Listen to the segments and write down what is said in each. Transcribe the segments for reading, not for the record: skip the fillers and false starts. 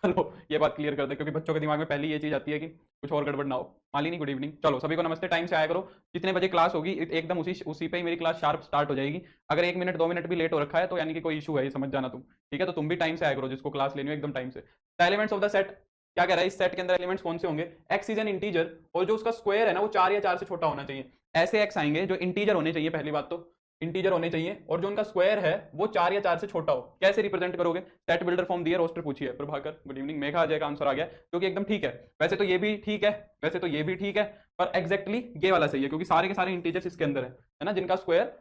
चलो ये बात क्लियर कर दे, क्योंकि बच्चों के दिमाग में पहली ये चीज आती है कि कुछ और गड़बड़ ना हो। Malini good evening. चलो सभी को नमस्ते, टाइम से आया करो। जितने बजे क्लास होगी एकदम उसी उसी पे ही मेरी क्लास शार्प स्टार्ट हो जाएगी। अगर 1 मिनट 2 मिनट भी लेट हो रखा है तो यानी कि कोई इशू है, ये समझ जाना तुम। ठीक है, तो तुम भी टाइम से आया करो, जिसको क्लास लेनी हो एकदम टाइम से। The elements of the set, क्या कह रहा है इस सेट के अंदर एलिमेंट्स कौन से होंगे? एक्स इज एन इंटीजर, और जो उसका स्क्वायर है ना वो 4 या 4 से छोटा होना चाहिए। ऐसे एक्स आएंगे जो इंटीजर होने चाहिए, पहली बात तो इंटीजर होने चाहिए, और जो उनका स्क्वायर है वो 4 या 4 से छोटा हो। कैसे रिप्रेजेंट करोगे? सेट बिल्डर फॉर्म दिए, रोस्टर पूछिए। Prabhakar good evening. मेघा अजय का आंसर आ गया, क्योंकि एकदम ठीक है। वैसे तो ये भी ठीक है, वैसे तो ये भी ठीक है, पर एग्जैक्टली ये वाला सही है, क्योंकि सारे के सारे इंटीजर्स इसके अंदर है ना, जिनका स्क्वायर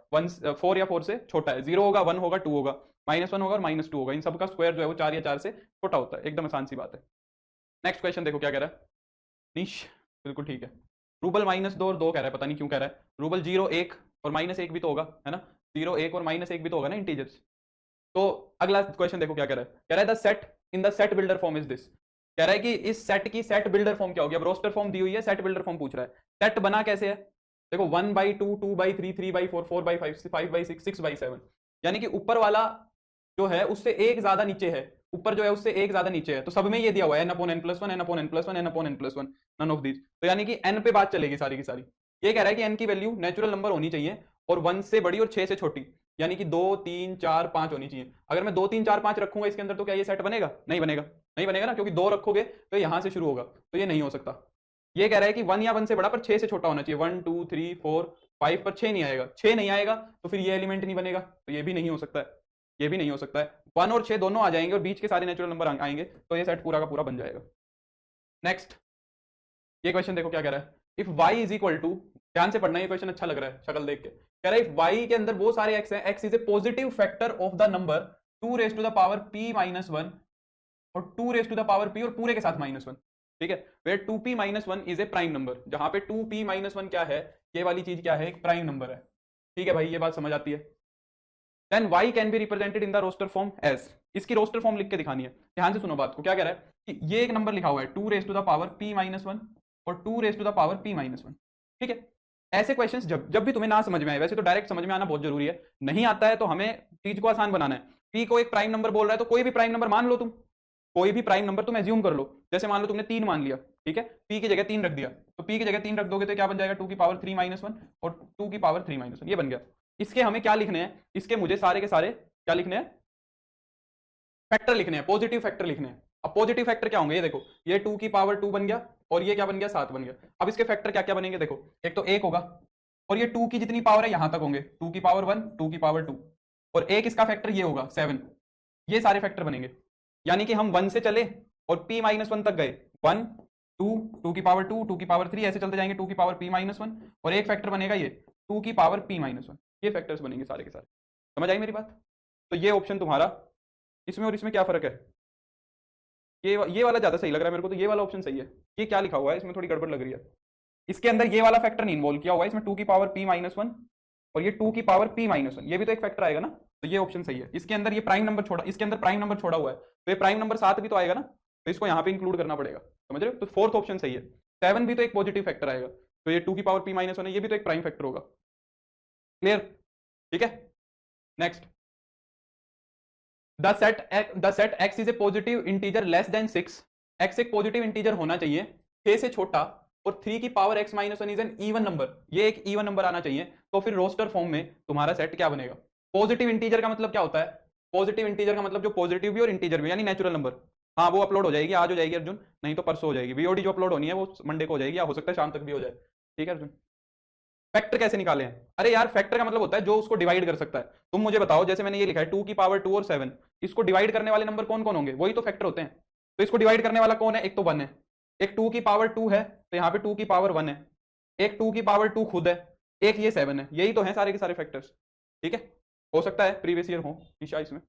4 या 4 से छोटा है। 0 होगा, 1 होगा, 2 होगा, -1 होगा और -2 होगा। इन सबका स्क्वायर जो है वो 4 या 4 से छोटा होता है। एकदम आसान सी बात है। नेक्स्ट क्वेश्चन देखो क्या कह रहा है। निश बिल्कुल ठीक है। रूबल -2 और 2 कह रहा है, पता नहीं क्यों कह रहा है। रूबल 0 1 और -1 भी तो होगा, है ना। 0 1 और -1 भी तो होगा ना इंटीजर्स। तो अगला क्वेश्चन देखो क्या कह रहा है। कह रहा है the set in the set builder form is this. कह रहा है कि इस सेट की सेट बिल्डर फॉर्म क्या होगी। अब रोस्टर फॉर्म दी हुई है, सेट बिल्डर फॉर्म पूछ रहा है। सेट बना कैसे है? देखो 1/2 2/3 3/4 4/5 5/6 6/7, यानी कि ऊपर वाला जो है उससे एक ज्यादा नीचे है। ऊपर जो है उससे एक ज्यादा नीचे है, तो सब में ये दिया हुआ है n/n+1 n/n+1 n/n+1, none of these. तो यानी कि n पे बात चलेगी सारी की सारी। ये कह रहा है कि n की वैल्यू नेचुरल नंबर होनी चाहिए, और 1 से बड़ी और 6 से छोटी, यानी कि 2 3 4 5 होनी चाहिए। अगर मैं 2 3 4 5 रखूंगा इसके अंदर, तो क्या ये सेट बनेगा? नहीं बनेगा। नहीं बनेगा ना, क्योंकि 2 रखोगे तो यहां से शुरू होगा, तो ये नहीं हो सकता। ये कह रहा है कि 1 या 1 से बड़ा पर 6 से छोटा होना चाहिए। 1 2 3 4 5 पर 6 नहीं आएगा। 6 नहीं आएगा तो फिर ये एलिमेंट नहीं बनेगा, तो ये भी नहीं हो सकता है। ये भी नहीं हो सकता है। 1 और 6 दोनों आ जाएंगे और बीच के सारे नेचुरल नंबर आएंगे, तो ये सेट पूरा का पूरा बन जाएगा। नेक्स्ट, ये क्वेश्चन देखो क्या कह रहा है। If Y is equal to, ध्यान से पढ़ना, ये क्वेश्चन अच्छा लग रहा है शक्ल देख के। कह रहा है इफ वाई के अंदर वो सारे एक्स हैं, x is A positive factor of the number 2 raised to the power p-1 और 2 raised to the power p और पूरे के साथ -1। ठीक है, where 2p-1 is a prime number, जहां पे 2p-1 क्या है, ये वाली चीज क्या है, एक प्राइम नंबर है। ठीक है भाई, ये बात समझ आती है। Then y can be represented in the roster form as, इसकी रोस्टर फॉर्म लिख के दिखानी है। ध्यान से सुनो बात को, क्या कह रहा है कि ये एक नंबर लिखा हुआ है 2 raised to the power p-1 और 2 raised to the power p-1। ठीक है, ऐसे क्वेश्चंस जब जब भी तुम्हें ना समझ में आए, वैसे तो डायरेक्ट समझ में आना बहुत जरूरी है, नहीं आता है तो हमें चीज को आसान बनाना है। p को एक प्राइम नंबर बोल रहा है, तो कोई भी प्राइम नंबर मान लो तुम, कोई भी प्राइम नंबर तुम एज्यूम कर लो। जैसे मान लो तुमने 3 मान लिया, ठीक है, p की जगह 3 रख दिया, तो p की जगह 3 रख दोगे तो क्या बन जाएगा, 2 की पावर 3-1 और 2 की पावर 3-1, ये बन गया। इसके हमें क्या लिखने हैं, इसके मुझे सारे के सारे क्या लिखने हैं, फैक्टर लिखने हैं, पॉजिटिव फैक्टर लिखने हैं। अब पॉजिटिव फैक्टर क्या होंगे, ये देखो, ये 2 की पावर 2 बन गया, और ये क्या बन गया, 7 बन गया। अब इसके फैक्टर क्या क्या बनेंगे, देखो, एक तो 1 होगा, और ये 2 की जितनी पावर है यहां तक होंगे, 2 की पावर 1 2 की पावर 2, और एक इसका फैक्टर ये होगा 7। ये सारे फैक्टर बनेंगे, यानी कि हम 1 से चले और p-1 तक गए, 1 2 2 की पावर 2 2 की पावर 3, ऐसे चलते जाएंगे 2 की पावर p-1, और एक फैक्टर बनेगा ये 2 की पावर p-1। ये फैक्टर्स बनेंगे सारे के सारे। समझ आई मेरी बात? तो ये ऑप्शन तुम्हारा, इसमें और इसमें क्या फर्क है? ये वाला ज्यादा सही लग रहा है मेरे को, तो ये वाला ऑप्शन सही है। ये क्या लिखा हुआ है, इसमें थोड़ी गड़बड़ लग रही है। इसके अंदर ये वाला फैक्टर नहीं इन्वॉल्व किया हुआ है, इसमें 2 की पावर p-1 और ये 2 की पावर p-1, ये भी तो एक फैक्टर आएगा ना, तो ये ऑप्शन सही है। इसके अंदर ये प्राइम नंबर छोड़ा, इसके अंदर प्राइम नंबर छोड़ा हुआ है, तो ये प्राइम नंबर 7 भी तो आएगा ना, तो इसको यहाँ पे इंक्लूड करना पड़ेगा। समझ रहे हो? तो फोर्थ ऑप्शन सही है। 7 भी तो एक पॉजिटिव फैक्टर आएगा, तो ये 2 की पावर p-1 है, ये भी तो एक प्राइम फैक्टर होगा। क्लियर? ठीक है, next, the set x is a positive integer less than 6, x एक पॉजिटिव इंटीजर होना चाहिए 6 से छोटा, और 3 की power x-1 is an even number, ये एक इवन नंबर आना चाहिए। तो फिर रोस्टर फॉर्म में तुम्हारा सेट क्या बनेगा? पॉजिटिव इंटीजर का मतलब क्या होता है? पॉजिटिव इंटीजर का मतलब जो पॉजिटिव भी और इंटीजर भी, यानी नेचुरल नंबर। हाँ, वो अपलोड हो जाएगी, आज हो जाएगी अर्जुन, नहीं तो परसों हो जाएगी। वीओडी जो अपलोड होनी है वो मंडे को हो जाएगी, या हो सकता है शाम तक भी हो जाए। ठीक है अर्जुन? फैक्टर कैसे निकाले हैं? अरे यार, फैक्टर का मतलब होता है जो उसको डिवाइड कर सकता है। तुम मुझे बताओ, जैसे मैंने ये लिखा है 2 की पावर 2 और 7, इसको डिवाइड करने वाले नंबर कौन कौन होंगे? वही तो फैक्टर होते हैं। तो इसको डिवाइड करने वाला कौन है? एक तो 1 है, एक 2 की पावर 2 है, तो यहाँ पे 2 की पावर 1 है, एक 2 की पावर 2 खुद है, एक ये 7 है। यही तो है सारे के सारे फैक्टर्स। ठीक है, हो सकता है प्रीवियस ईयर हो ईशा इसमें।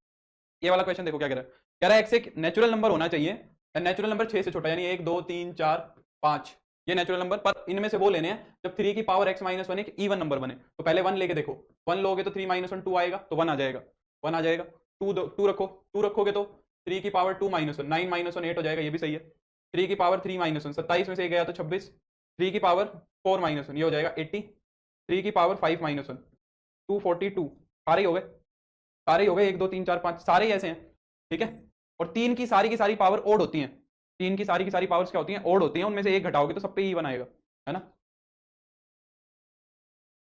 ये वाला क्वेश्चन देखो क्या कह रहा है। कह रहा है एक्स एक नेचुरल नंबर होना चाहिए, नेचुरल नंबर 6 से छोटा, यानी 1 2 3 4 5, ये नेचुरल नंबर, पर इनमें से वो लेने हैं जब 3 की पावर x-1 एक इवन नंबर बने। तो पहले 1 लेके देखो, 1 लोगे तो 3-1 2 आएगा, तो 1 आ जाएगा, 1 आ जाएगा। 2 रखो, 2 रखोगे तो 3 की पावर 2-1 9-1 8 हो जाएगा, ये भी सही है। 3 की पावर 3-1 27 में से गया तो 26, 3 की पावर 4-1 ये हो जाएगा 80, 3 की पावर 5-1 242, सारे ही हो गए, सारे ही हो गए, 1 2 3 4 5 सारे ही ऐसे हैं। ठीक है, और 3 की सारी पावर ओड होती हैं, 3 की सारी पावर्स क्या होती हैं, ओड होती हैं, उनमें से एक घटाओगे तो सब पे इवन आएगा, है ना।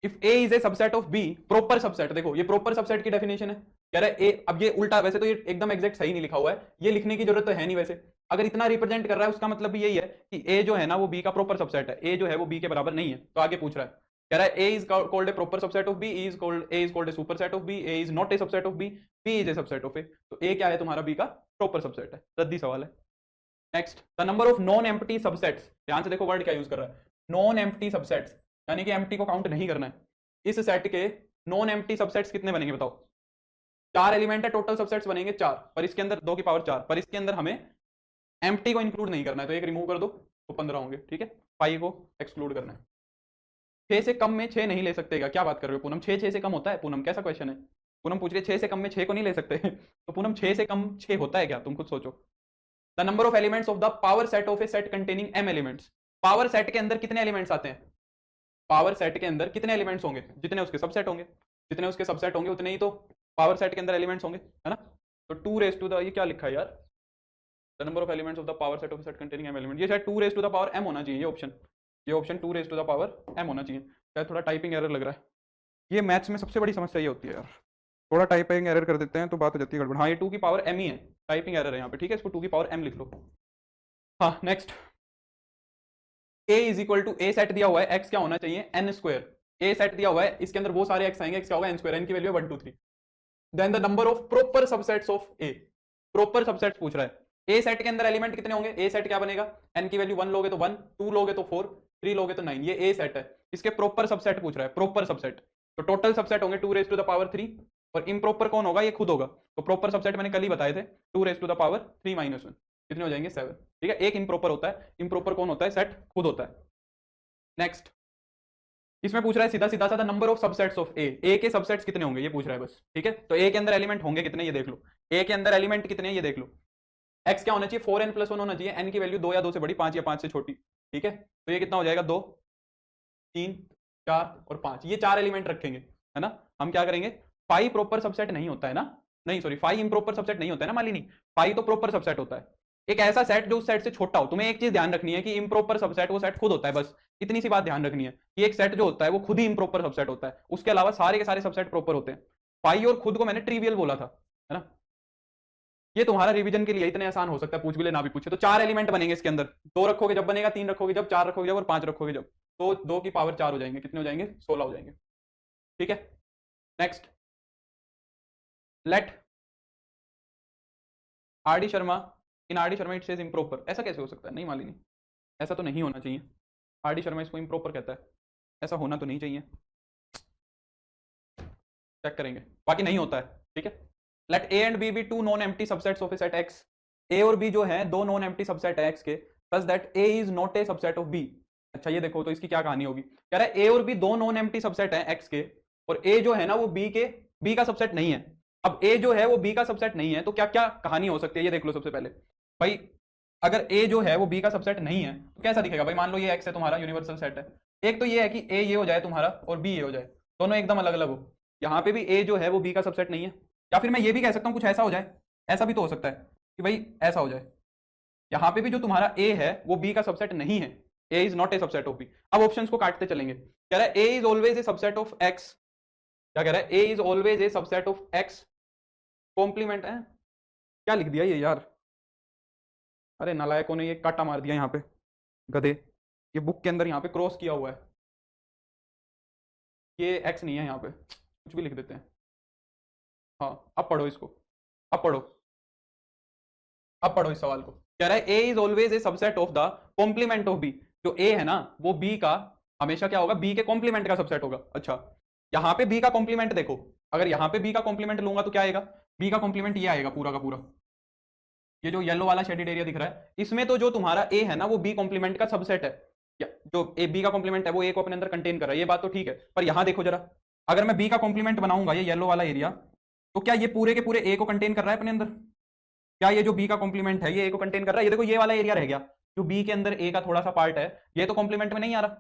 If A is a subset of B, proper subset, देखो ये प्रॉपर सबसेट की डेफिनेशन है, कह रहा है ए, अब ये उल्टा, वैसे तो ये एकदम एग्जैक्ट सही नहीं लिखा हुआ है, ये लिखने की जरूरत तो है नहीं वैसे, अगर इतना रिप्रेजेंट कर रहा है उसका मतलब भी यही है कि ए जो है ना वो बी का प्रॉपर सबसेट है, ए जो है वो बी के बराबर नहीं है, तो आगे पूछ रहा है, कह रहा है A is called a proper subset of B, A is called a superset of B, A is not a subset of B, B is a subset of A, तो ए क्या है तुम्हारा बी का प्रॉपर सबसेट है, रद्दी सवाल है। Next, the number of non empty subsets, ध्यान से देखो वर्ड क्या यूज कर रहा है, नॉन एम्प्टी सबसेट्स, यानी कि एम्प्टी को काउंट नहीं करना है, इस सेट के नॉन एम्प्टी सबसेट्स कितने बनेंगे बताओ, 4 एलिमेंट है, टोटल सबसेट्स बनेंगे 4, पर इसके अंदर 2 की पावर 4, पर इसके अंदर हमें एम्प्टी को इंक्लूड नहीं करना है, तो एक रिमूव कर दो तो 15 होंगे, ठीक है, 5 को एक्सक्लूड करना है। 6 से कम में 6 नहीं ले सकते, क्या बात कर रहे हो पूनम, 6 से कम होता है, पूनम कैसा क्वेश्चन है, पूनम पूछ रही है 6 से कम में 6 को नहीं ले सकते तो पूनम 6 से कम 6 होता है क्या, तुम खुद सोचो। The number of elements of the power set of a set containing m elements, power set के अंदर कितने एलिमेंट्स आते हैं, पावर सेट के अंदर कितने एलिमेंट्स होंगे, जितने उसके सबसेट होंगे, जितने उसके सबसेट होंगे उतने ही तो पावर सेट के अंदर एलिमेंट्स होंगे, है ना। तो 2 रेज टू द, ये क्या लिखा है यार, the number of elements of the power set of set containing m element, ये शायद 2 raise to the power m होना चाहिए, ये option 2 raise to the power m होना चाहिए, शायद थोड़ा टाइपिंग एरर लग रहा है, ये मैथ्स में सबसे बड़ी समस्या ये होती है यार, थोड़ा टाइपिंग एरर कर देते हैं तो बात हो जाती है गड़बड़, हाँ ये 2 की पावर m ही है, टाइपिंग एरर है यहाँ पे, ठीक है, इसको 2 की पावर m लिख लो। हाँ next, a is equal to, a set दिया हुआ है, x क्या होना चाहिए n स्क्वायर, ए सेट दिया हुआ है, इसके अंदर वो सारे x आएंगे, x क्या होगा n स्क्वायर, n की वैल्यू है 1 2 3, then the number of proper subsets of A, proper subsets पूछ रहा है, ए सेट के अंदर एलिमेंट कितने होंगे, ए सेट क्या बनेगा, n की वैल्यू 1 लोगे तो 1, 2 लोगे तो 4, 3 लोगे तो 9, ये ए सेट है, इसके प्रॉपर सबसेट पूछ रहा है, प्रॉपर सबसेट, तो टोटल सबसेट होंगे 2 रेज टू द पावर 3, और इम्प्रॉपर कौन होगा, ये खुद होगा, तो प्रॉपर सबसेट मैंने कल ही बताए थे 2 raise to the power 3 minus 1, कितने हो जाएंगे 7, ठीक है, एक इम्प्रॉपर होता है, इम्प्रॉपर कौन होता है, सेट खुद होता है। नेक्स्ट, इसमें पूछ रहा है सीधा सीधा सा, नंबर ऑफ सबसेट्स ऑफ ए के सबसेट्स कितने होंगे ये पूछ रहा है बस, ठीक है, तो ए के अंदर एलिमेंट होंगे कितने ये देख लो, ए के अंदर एलिमेंट कितने ये देख लो, एक्स क्या होना चाहिए 4n+1 होना चाहिए, एन की वैल्यू 2 या 2 से बड़ी, 5 या 5 से छोटी, ठीक है, तो ये कितना हो जाएगा 2 3 4 और 5, ये 4 एलिमेंट रखेंगे, है ना। हम क्या करेंगे, 5 प्रॉपर सबसेट नहीं होता है ना, नहीं सॉरी 5 इम्प्रॉपर सबसेट नहीं होता है ना मालिनी, 5 तो प्रॉपर सबसेट होता है, एक ऐसा सेट जो उस सेट से छोटा हो, तुम्हें एक चीज ध्यान रखनी है कि इम्प्रॉपर सबसेट वो सेट खुद होता है, बस इतनी सी बात ध्यान रखनी है कि एक सेट जो होता है वो खुद ही इम्प्रॉपर सबसेट होता है, उसके अलावा सारे के सारे सबसेट प्रॉपर होते हैं, 5 और खुद को मैंने ट्रिवियल बोला था, है ना। ये तुम्हारा रिवीजन के लिए इतने आसान हो सकता है, पूछ भी ले ना भी पूछे, तो 4 एलिमेंट बनेंगे इसके अंदर, 2 रखोगे जब बनेगा, 3 रखोगे जब, 4 रखोगे जब, और 5 रखोगे जब, तो 2 की पावर 4 हो जाएंगे, कितने हो जाएंगे 16 हो जाएंगे, ठीक है। Next, let R D Sharma, in R D Sharma it says improper, ऐसा कैसे हो सकता है, नहीं मालिनी ऐसा तो नहीं होना चाहिए, आर डी शर्मा इसको इम्प्रॉपर कहता है, ऐसा होना तो नहीं चाहिए, चेक करेंगे, बाकी नहीं होता है, ठीक है। Let A and B be 2 non empty subsets of a set X, A और बी जो है 2 नॉन एम्प्टी सबसेट है एक्स के, such that A is not a subset of B, अच्छा ये देखो तो इसकी क्या कहानी होगी, कह रहा है ए और बी 2 नॉन एम्प्टी सबसेट है एक्स के, और ए जो है ना वो बी का सबसेट नहीं है, अब ए जो है वो बी का सबसेट नहीं है, तो क्या क्या कहानी हो सकती है ये देख लो। सबसे पहले भाई अगर ए जो है वो बी का सबसेट नहीं है तो कैसा दिखेगा भाई, मान लो ये एक्स है तुम्हारा यूनिवर्सल सेट है, एक तो ये है कि ए ये हो जाए तुम्हारा और बी ये हो जाए, दोनों एकदम अलग अलग हो, यहाँ पे भी ए जो है वो बी का सबसेट नहीं है, या फिर मैं ये भी कह सकता हूँ कुछ ऐसा हो जाए, ऐसा भी तो हो सकता है कि भाई ऐसा हो जाए, यहाँ पे भी जो तुम्हारा ए है वो बी का सबसेट नहीं है, A is not a subset of B. अब ऑप्शंस को काटते चलेंगे, कह रहा है A is always a subset of X, क्या कह रहा है A is always a subset of X, complement है, क्या लिख दिया ये यार, अरे नालायकों ने ये काटा मार दिया यहाँ पे, गधे, ये बुक के अंदर यहाँ पे क्रॉस किया हुआ है, ये एक्स नहीं है यहाँ पे, कुछ भी लिख देते हैं। हाँ अब पढ़ो इसको, अब पढ़ो, अब पढ़ो इस सवाल को, कह रहा है A is always a subset of the complement of B, जो ए है ना वो बी का हमेशा क्या होगा, बी के कॉम्प्लीमेंट का सबसेट होगा। अच्छा यहाँ पे बी का कॉम्प्लीमेंट देखो, अगर यहाँ पे बी का कॉम्प्लीमेंट लूंगा तो क्या आएगा, बी का कॉम्प्लीमेंट ये आएगा पूरा का पूरा, ये जो येलो वाला शेडेड एरिया दिख रहा है इसमें तो जो तुम्हारा ए है ना वो बी कॉम्प्लीमेंट का सबसेट है, जो ए बी का कॉम्प्लीमेंट है वो ए को अपने अंदर कंटेन कर रहा है, ये बात तो ठीक है, पर यहां देखो जरा, अगर मैं बी का कॉम्प्लीमेंट बनाऊंगा ये येलो वाला एरिया, तो क्या ये पूरे के पूरे ए को कंटेन कर रहा है अपने अंदर, क्या ये जो बी का कॉम्प्लीमेंट है ये ए को कंटेन कर रहा है, ये देखो ये वाला एरिया रह गया जो बी के अंदर ए का थोड़ा सा पार्ट है, ये तो कॉम्प्लीमेंट में नहीं आ रहा,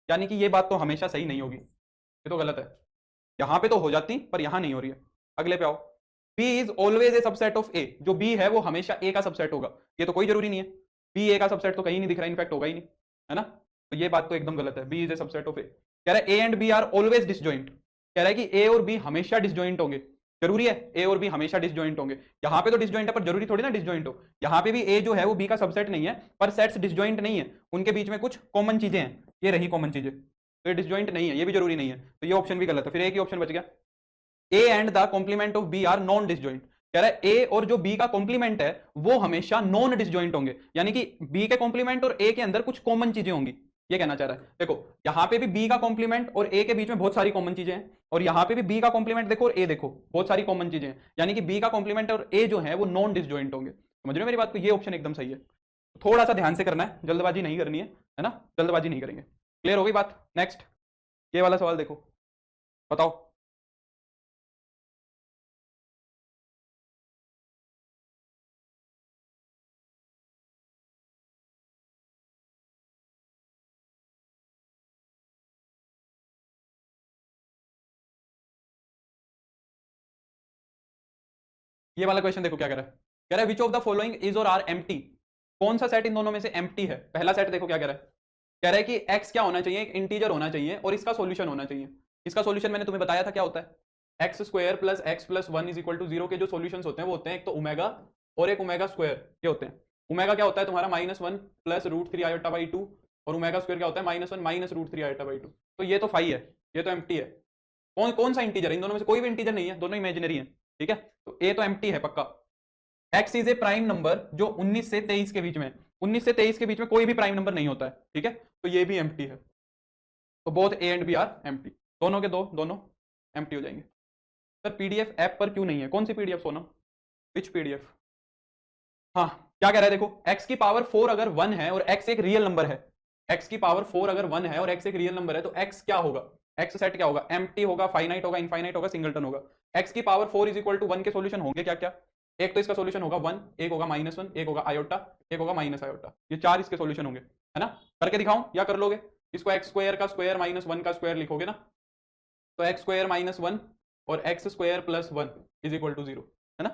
यानी कि ये बात तो हमेशा सही नहीं होगी, ये तो गलत है, यहां पे तो हो जाती पर यहां नहीं हो रही है। अगले पे आओ, B is always a subset of A, जो बी है वो हमेशा ए का सबसेट होगा, ये तो कोई जरूरी नहीं है, बी ए का सबसेट तो कहीं नहीं दिख रहा, इनफैक्ट होगा ही नहीं, है ना, तो ये बात तो एकदम गलत है, B is a subset of A. कह रहा है A and B are always disjoint, कह रहा है कि ए और बी हमेशा डिसजॉइंट होंगे, जरूरी है ए और बी हमेशा डिसजॉइंट होंगे, यहाँ पे तो डिसजॉइंट है पर जरूरी थोड़ी ना डिसजॉइंट हो, यहाँ पे भी ए जो है वो बी का सबसेट नहीं है, पर सेट्स डिसजॉइंट नहीं है, उनके बीच में कुछ कॉमन चीजें हैं, ये रही कॉमन चीजें, तो ये डिसजॉइंट नहीं है, ये भी जरूरी नहीं है, तो ये ऑप्शन भी गलत है, फिर एक ही ऑप्शन बच गया, A and the complement of B are non disjoint, कह रहा है ए और जो बी का कॉम्प्लीमेंट है वो हमेशा नॉन डिसजॉइंट होंगे, यानी कि बी के कॉम्प्लीमेंट और ए के अंदर कुछ कॉमन चीजें होंगी, ये कहना चाह रहा है। देखो यहां पे भी बी का कॉम्प्लीमेंट और ए के बीच में बहुत सारी कॉमन चीजें हैं, और यहां पे भी बी का कॉम्प्लीमेंट देखो और ए देखो, बहुत सारी कॉमन चीजें हैं, यानी कि बी का कॉम्प्लीमेंट और ए जो है वो नॉन डिसजॉइंट होंगे, समझ रहे हो मेरी बात को, ये ऑप्शन एकदम सही है, थोड़ा सा ध्यान से करना है, जल्दबाजी नहीं करनी है ना, जल्दबाजी नहीं करेंगे, क्लियर हो गई बात। नेक्स्ट ये वाला सवाल देखो, बताओ। ये वाला क्वेश्चन देखो क्या कह रहा है, कह रहा है विच ऑफ द फॉलोइंग इज और आर एम्प्टी, कौन सा सेट इन दोनों में से एम्प्टी है, पहला सेट देखो क्या कह रहा है, कह रहा है कि x क्या होना चाहिए, एक इंटीजर होना चाहिए और इसका सॉल्यूशन होना चाहिए, इसका सॉल्यूशन मैंने तुम्हें बताया था क्या होता है, X square plus X plus one is equal to zero के जो सॉल्यूशंस होते हैं वो होते हैं एक तो ओमेगा और एक ओमेगा स्क्वायर, ये होते हैं, ओमेगा क्या होता है तुम्हारा -1 प्लस √3 आयोटा बाई 2, और ओमेगा स्क्वायर क्या होता है -1 माइनस √3 आयोटा बाई 2, तो ये तो फाई है, ये तो एम्प्टी है, कौन कौन सा इंटीजर है, इन दोनों में से कोई भी इंटीजर नहीं है, दोनों इमेजिनरी है, ठीक है, तो ए तो एम्प्टी है पक्का। X is a prime number जो 19 से 23 के बीच में, 19 से 23 के बीच में कोई भी प्राइम नंबर नहीं होता है, ठीक है, तो ये भी एम्प्टी है, तो both A and B are empty, दोनों के दो दोनों एम्प्टी हो जाएंगे। सर पीडीएफ ऐप पर क्यों नहीं है, कौन सी पीडीएफ सोना, विच पीडीएफ, हाँ क्या कह रहा है देखो, x की पावर 4 अगर 1 है और x एक रियल नंबर है, x की पावर 4 अगर 1 है और x एक रियल नंबर है तो x क्या होगा, x सेट क्या होगा, एम्प्टी होगा, फाइनाइट होगा, इनफाइनाइट होगा, सिंगलटन होगा, x की पावर 4 इज इक्वल टू 1 के सॉल्यूशन होंगे क्या क्या, एक तो इसका सॉल्यूशन होगा 1, एक होगा -1, एक होगा आयोटा, एक होगा माइनस आयोटा, ये चार इसके सॉल्यूशन होंगे, है ना, करके दिखाऊं या कर लोगे, इसको एक्स स्क्वायर का स्क्वायर -1 का स्क्वायर लिखोगे ना, तो एक्स स्क्वायर -1 और X square plus 1 is equal to 0, है ना,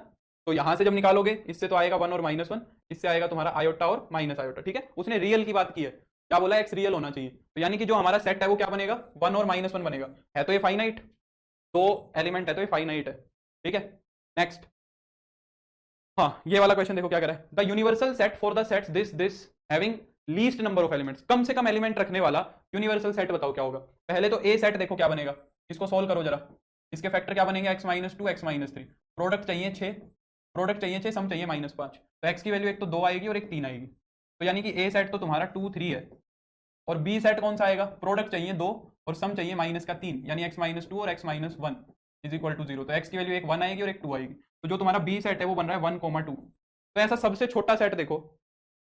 तो यहां से जब निकालोगे इससे तो आएगा 1 और -1, इससे आएगा तुम्हारा आयोटा और माइनस आयोटा, ठीक है, उसने रियल की बात की है, क्या बोला, एक्स रियल होना चाहिए, तो यानी कि जो हमारा सेट है वो क्या बनेगा, 1 और -1 बनेगा, है तो ये फाइनाइट, दो एलिमेंट है तो ये फाइनाइट है, ठीक है। नेक्स्ट हाँ ये वाला क्वेश्चन देखो क्या कह रहा है, the universal set for the sets this having least number of elements, कम से कम एलिमेंट रखने वाला यूनिवर्सल सेट बताओ क्या होगा, पहले तो ए सेट देखो क्या बनेगा, इसको सॉल्व करो जरा, इसके फैक्टर क्या बनेंगे, x-2 x-3, प्रोडक्ट चाहिए 6, प्रोडक्ट चाहिए 6, सम चाहिए -5, तो x की वैल्यू एक तो 2 आएगी और एक 3 आएगी, तो यानी कि ए सेट तो तुम्हारा 2 3 है, और बी सेट कौन सा आएगा, प्रोडक्ट चाहिए 2 और सम चाहिए -3, यानी x-2 और x-1 इज इक्वल टू 0, तो x की वैल्यू एक 1 आएगी और एक 2 आएगी, तो जो तुम्हारा बी सेट है वो बन रहा है 1,2, तो ऐसा सबसे छोटा सेट देखो,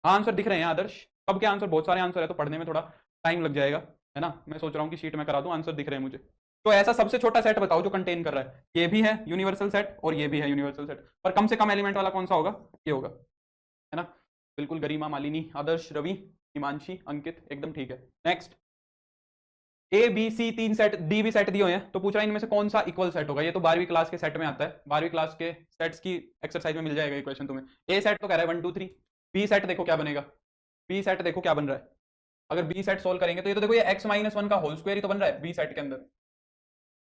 आंसर दिख रहे हैं आदर्श, अब क्या आंसर, बहुत सारे आंसर है तो पढ़ने में थोड़ा टाइम लग जाएगा, है ना, मैं सोच रहा हूँ कि शीट में करा दूं, आंसर दिख रहे हैं मुझे, तो ऐसा सबसे छोटा सेट बताओ जो कंटेन कर रहा है, ये भी है यूनिवर्सल सेट और ये भी है यूनिवर्सल सेट, पर कम से कम एलिमेंट वाला कौन सा होगा, ये होगा, है ना, बिल्कुल गरिमा, मालिनी, आदर्श, रवि, हिमांशी, अंकित, एकदम ठीक है। Next A B C 3 set, D भी सेट दिए हुए हैं, तो पूछ रहा है इनमें से कौन सा इक्वल सेट होगा, ये तो 12वीं क्लास के सेट में आता है, 12वीं क्लास के सेट्स की एक्सरसाइज में मिल जाएगा ये क्वेश्चन तुम्हें। ए सेट तो कह रहा है 1 2 3, बी सेट देखो क्या बनेगा, बी सेट देखो क्या बन रहा है, अगर बी सेट सोल्व करेंगे तो ये तो देखो ये x-1 का होल स्क्वायर ही तो बन रहा है बी सेट के अंदर,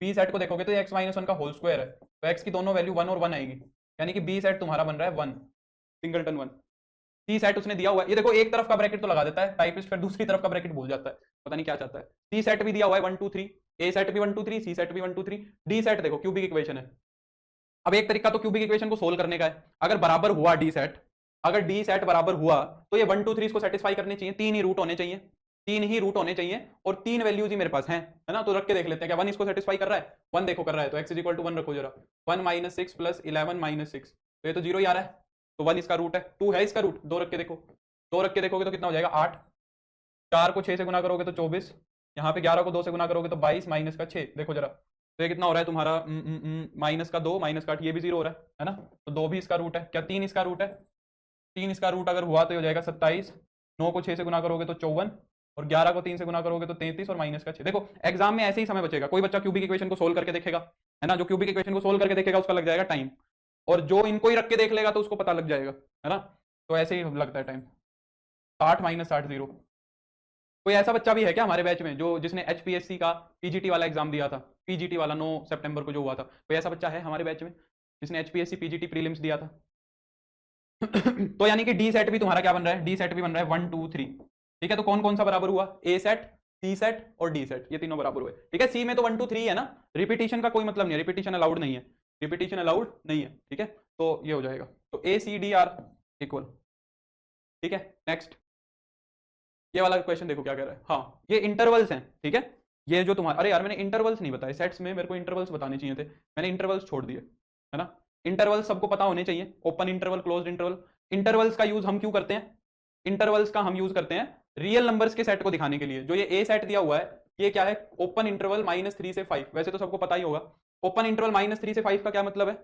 बी सेट को देखोगे तो ये x-1 का होल स्क्वायर है, तो x की दोनों वैल्यू 1 और 1 आएगी, यानी कि बी सेट तुम्हारा बन रहा है 1, सिंगलटन 1। सी सेट उसने दिया हुआ है, ये देखो एक तरफ का ब्रैकेट तो लगा देता है टाइपिस्ट, फिर दूसरी तरफ का ब्रैकेट भूल जाता है, पता नहीं क्या चाहता है। सी सेट भी दिया हुआ है 1 2 3, ए सेट भी 1 2 3, सी सेट भी 1 2 3, डी सेट देखो क्यूबिक इक्वेशन है, अब एक तरीका तो क्यूबिक इक्वेशन को सोल्व करने का है, अगर बराबर हुआ डी सेट, अगर डी सेट बराबर हुआ तो ये 1 2 3 इसको सेटिस्फाई करने चाहिए, तीन ही रूट होने चाहिए, तीन ही रूट होने चाहिए और तीन वैल्यूज ही मेरे पास हैं, है ना, तो रख के देख लेते हैं क्या 1 इसको सेटिस्फाई कर रहा है, 1 देखो कर रहा है, तो x इक्वल टू 1 रखो जरा, 1 -6 प्लस 11 -6, तो ये तो 0 ही आ रहा है, तो 1 इसका रूट है, 2 है इसका रूट, 2 रख के देखो, 2 रख के देखोगे तो कितना हो जाएगा 8, 4 को 6 से गुना करोगे तो 24, यहाँ पे 11 को 2 से गुना करोगे तो 22 माइनस का 6, देखो जरा, तो ये कितना हो रहा है तुम्हारा माइनस का 2 माइनस का 8, ये भी 0 हो रहा है ना, तो 2 भी इसका रूट है, क्या 3 इसका रूट है, 3 इसका रूट अगर हुआ तो हो जाएगा 27, 9 को 6 से गुना करोगे तो 54, और 11 को 3 से गुना करोगे तो 33 और माइनस का 6, देखो एग्जाम में ऐसे ही समय बचेगा, कोई बच्चा क्यूबिक इक्वेशन को सोल्व करके देखेगा, है ना, जो क्यूबिक इक्वेशन को सोल्व करके देखेगा उसका लग जाएगा टाइम, और जो इनको ही रख के देख लेगा तो उसको पता लग जाएगा, है ना। तो ऐसे ही लगता है टाइम। 60 - 60 0। कोई ऐसा बच्चा भी है क्या हमारे बैच में जो जिसने HPSC का PGT वाला एग्जाम दिया था, PGT वाला 9 सितंबर को जो हुआ था, कोई ऐसा बच्चा है हमारे बैच में जिसने HPSC PGT प्रीलिम्स दिया था? तो यानी कि डी सेट भी तुम्हारा क्या बन रहा है, डी सेट भी बन रहा है 1 2 3। ठीक है, तो कौन कौन सा बराबर हुआ, ए सेट, सी सेट और डी सेट, ये तीनों बराबर हुए। ठीक है, सी में तो 1 2 3 है ना, रिपीटिशन का कोई मतलब नहीं है, रिपीटिशन अलाउड नहीं है, रिपीटिशन अलाउड नहीं है। ठीक है, तो ये हो जाएगा, तो ACDR इक्वल। ठीक है, नेक्स्ट ये वाला क्वेश्चन देखो क्या कह रहा है। हाँ, ये इंटरवल्स हैं। ठीक है, ये जो तुम्हारा, अरे यार मैंने इंटरवल्स नहीं बताए सेट्स में, मेरे को इंटरवल्स बताने चाहिए थे, मैंने इंटरवल्स छोड़ दिए, है ना। इंटरवल्स सबको पता होने चाहिए, open interval, closed interval. Intervals का यूज हम क्यों करते हैं, इंटरवल्स का हम यूज करते हैं रियल नंबर्स के सेट को दिखाने के लिए। जो ये ए सेट दिया हुआ है, ये क्या है, ओपन इंटरवल -3 से 5। वैसे तो सबको पता ही होगा ओपन इंटरवल -3 से 5 का क्या मतलब है,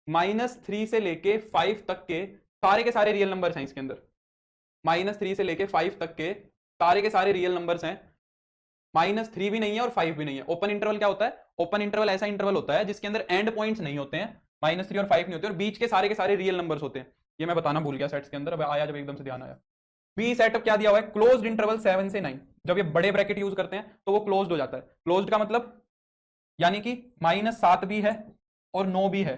-3 से लेके 5 तक के सारे रियल नंबर्स हैं इसके अंदर। -3 से लेके 5 तक के सारे रियल नंबर्स हैं, -3 भी नहीं है और 5 भी नहीं है। ओपन इंटरवल क्या होता है, ओपन इंटरवल ऐसा इंटरवल होता है जिसके अंदर एंड पॉइंट्स नहीं होते हैं, -3 और 5 नहीं होते, और बीच के सारे रियल नंबर्स होते हैं। ये मैं बताना भूल गया सेट्स के अंदर, अब आया जब एकदम से ध्यान आया। बी सेटअप क्या दिया हुआ है, क्लोज्ड इंटरवल 7 से 9। जब ये बड़े ब्रैकेट यूज करते हैं तो वो क्लोज्ड हो जाता है। क्लोज्ड का मतलब यानी कि -7 भी है और 9 भी है,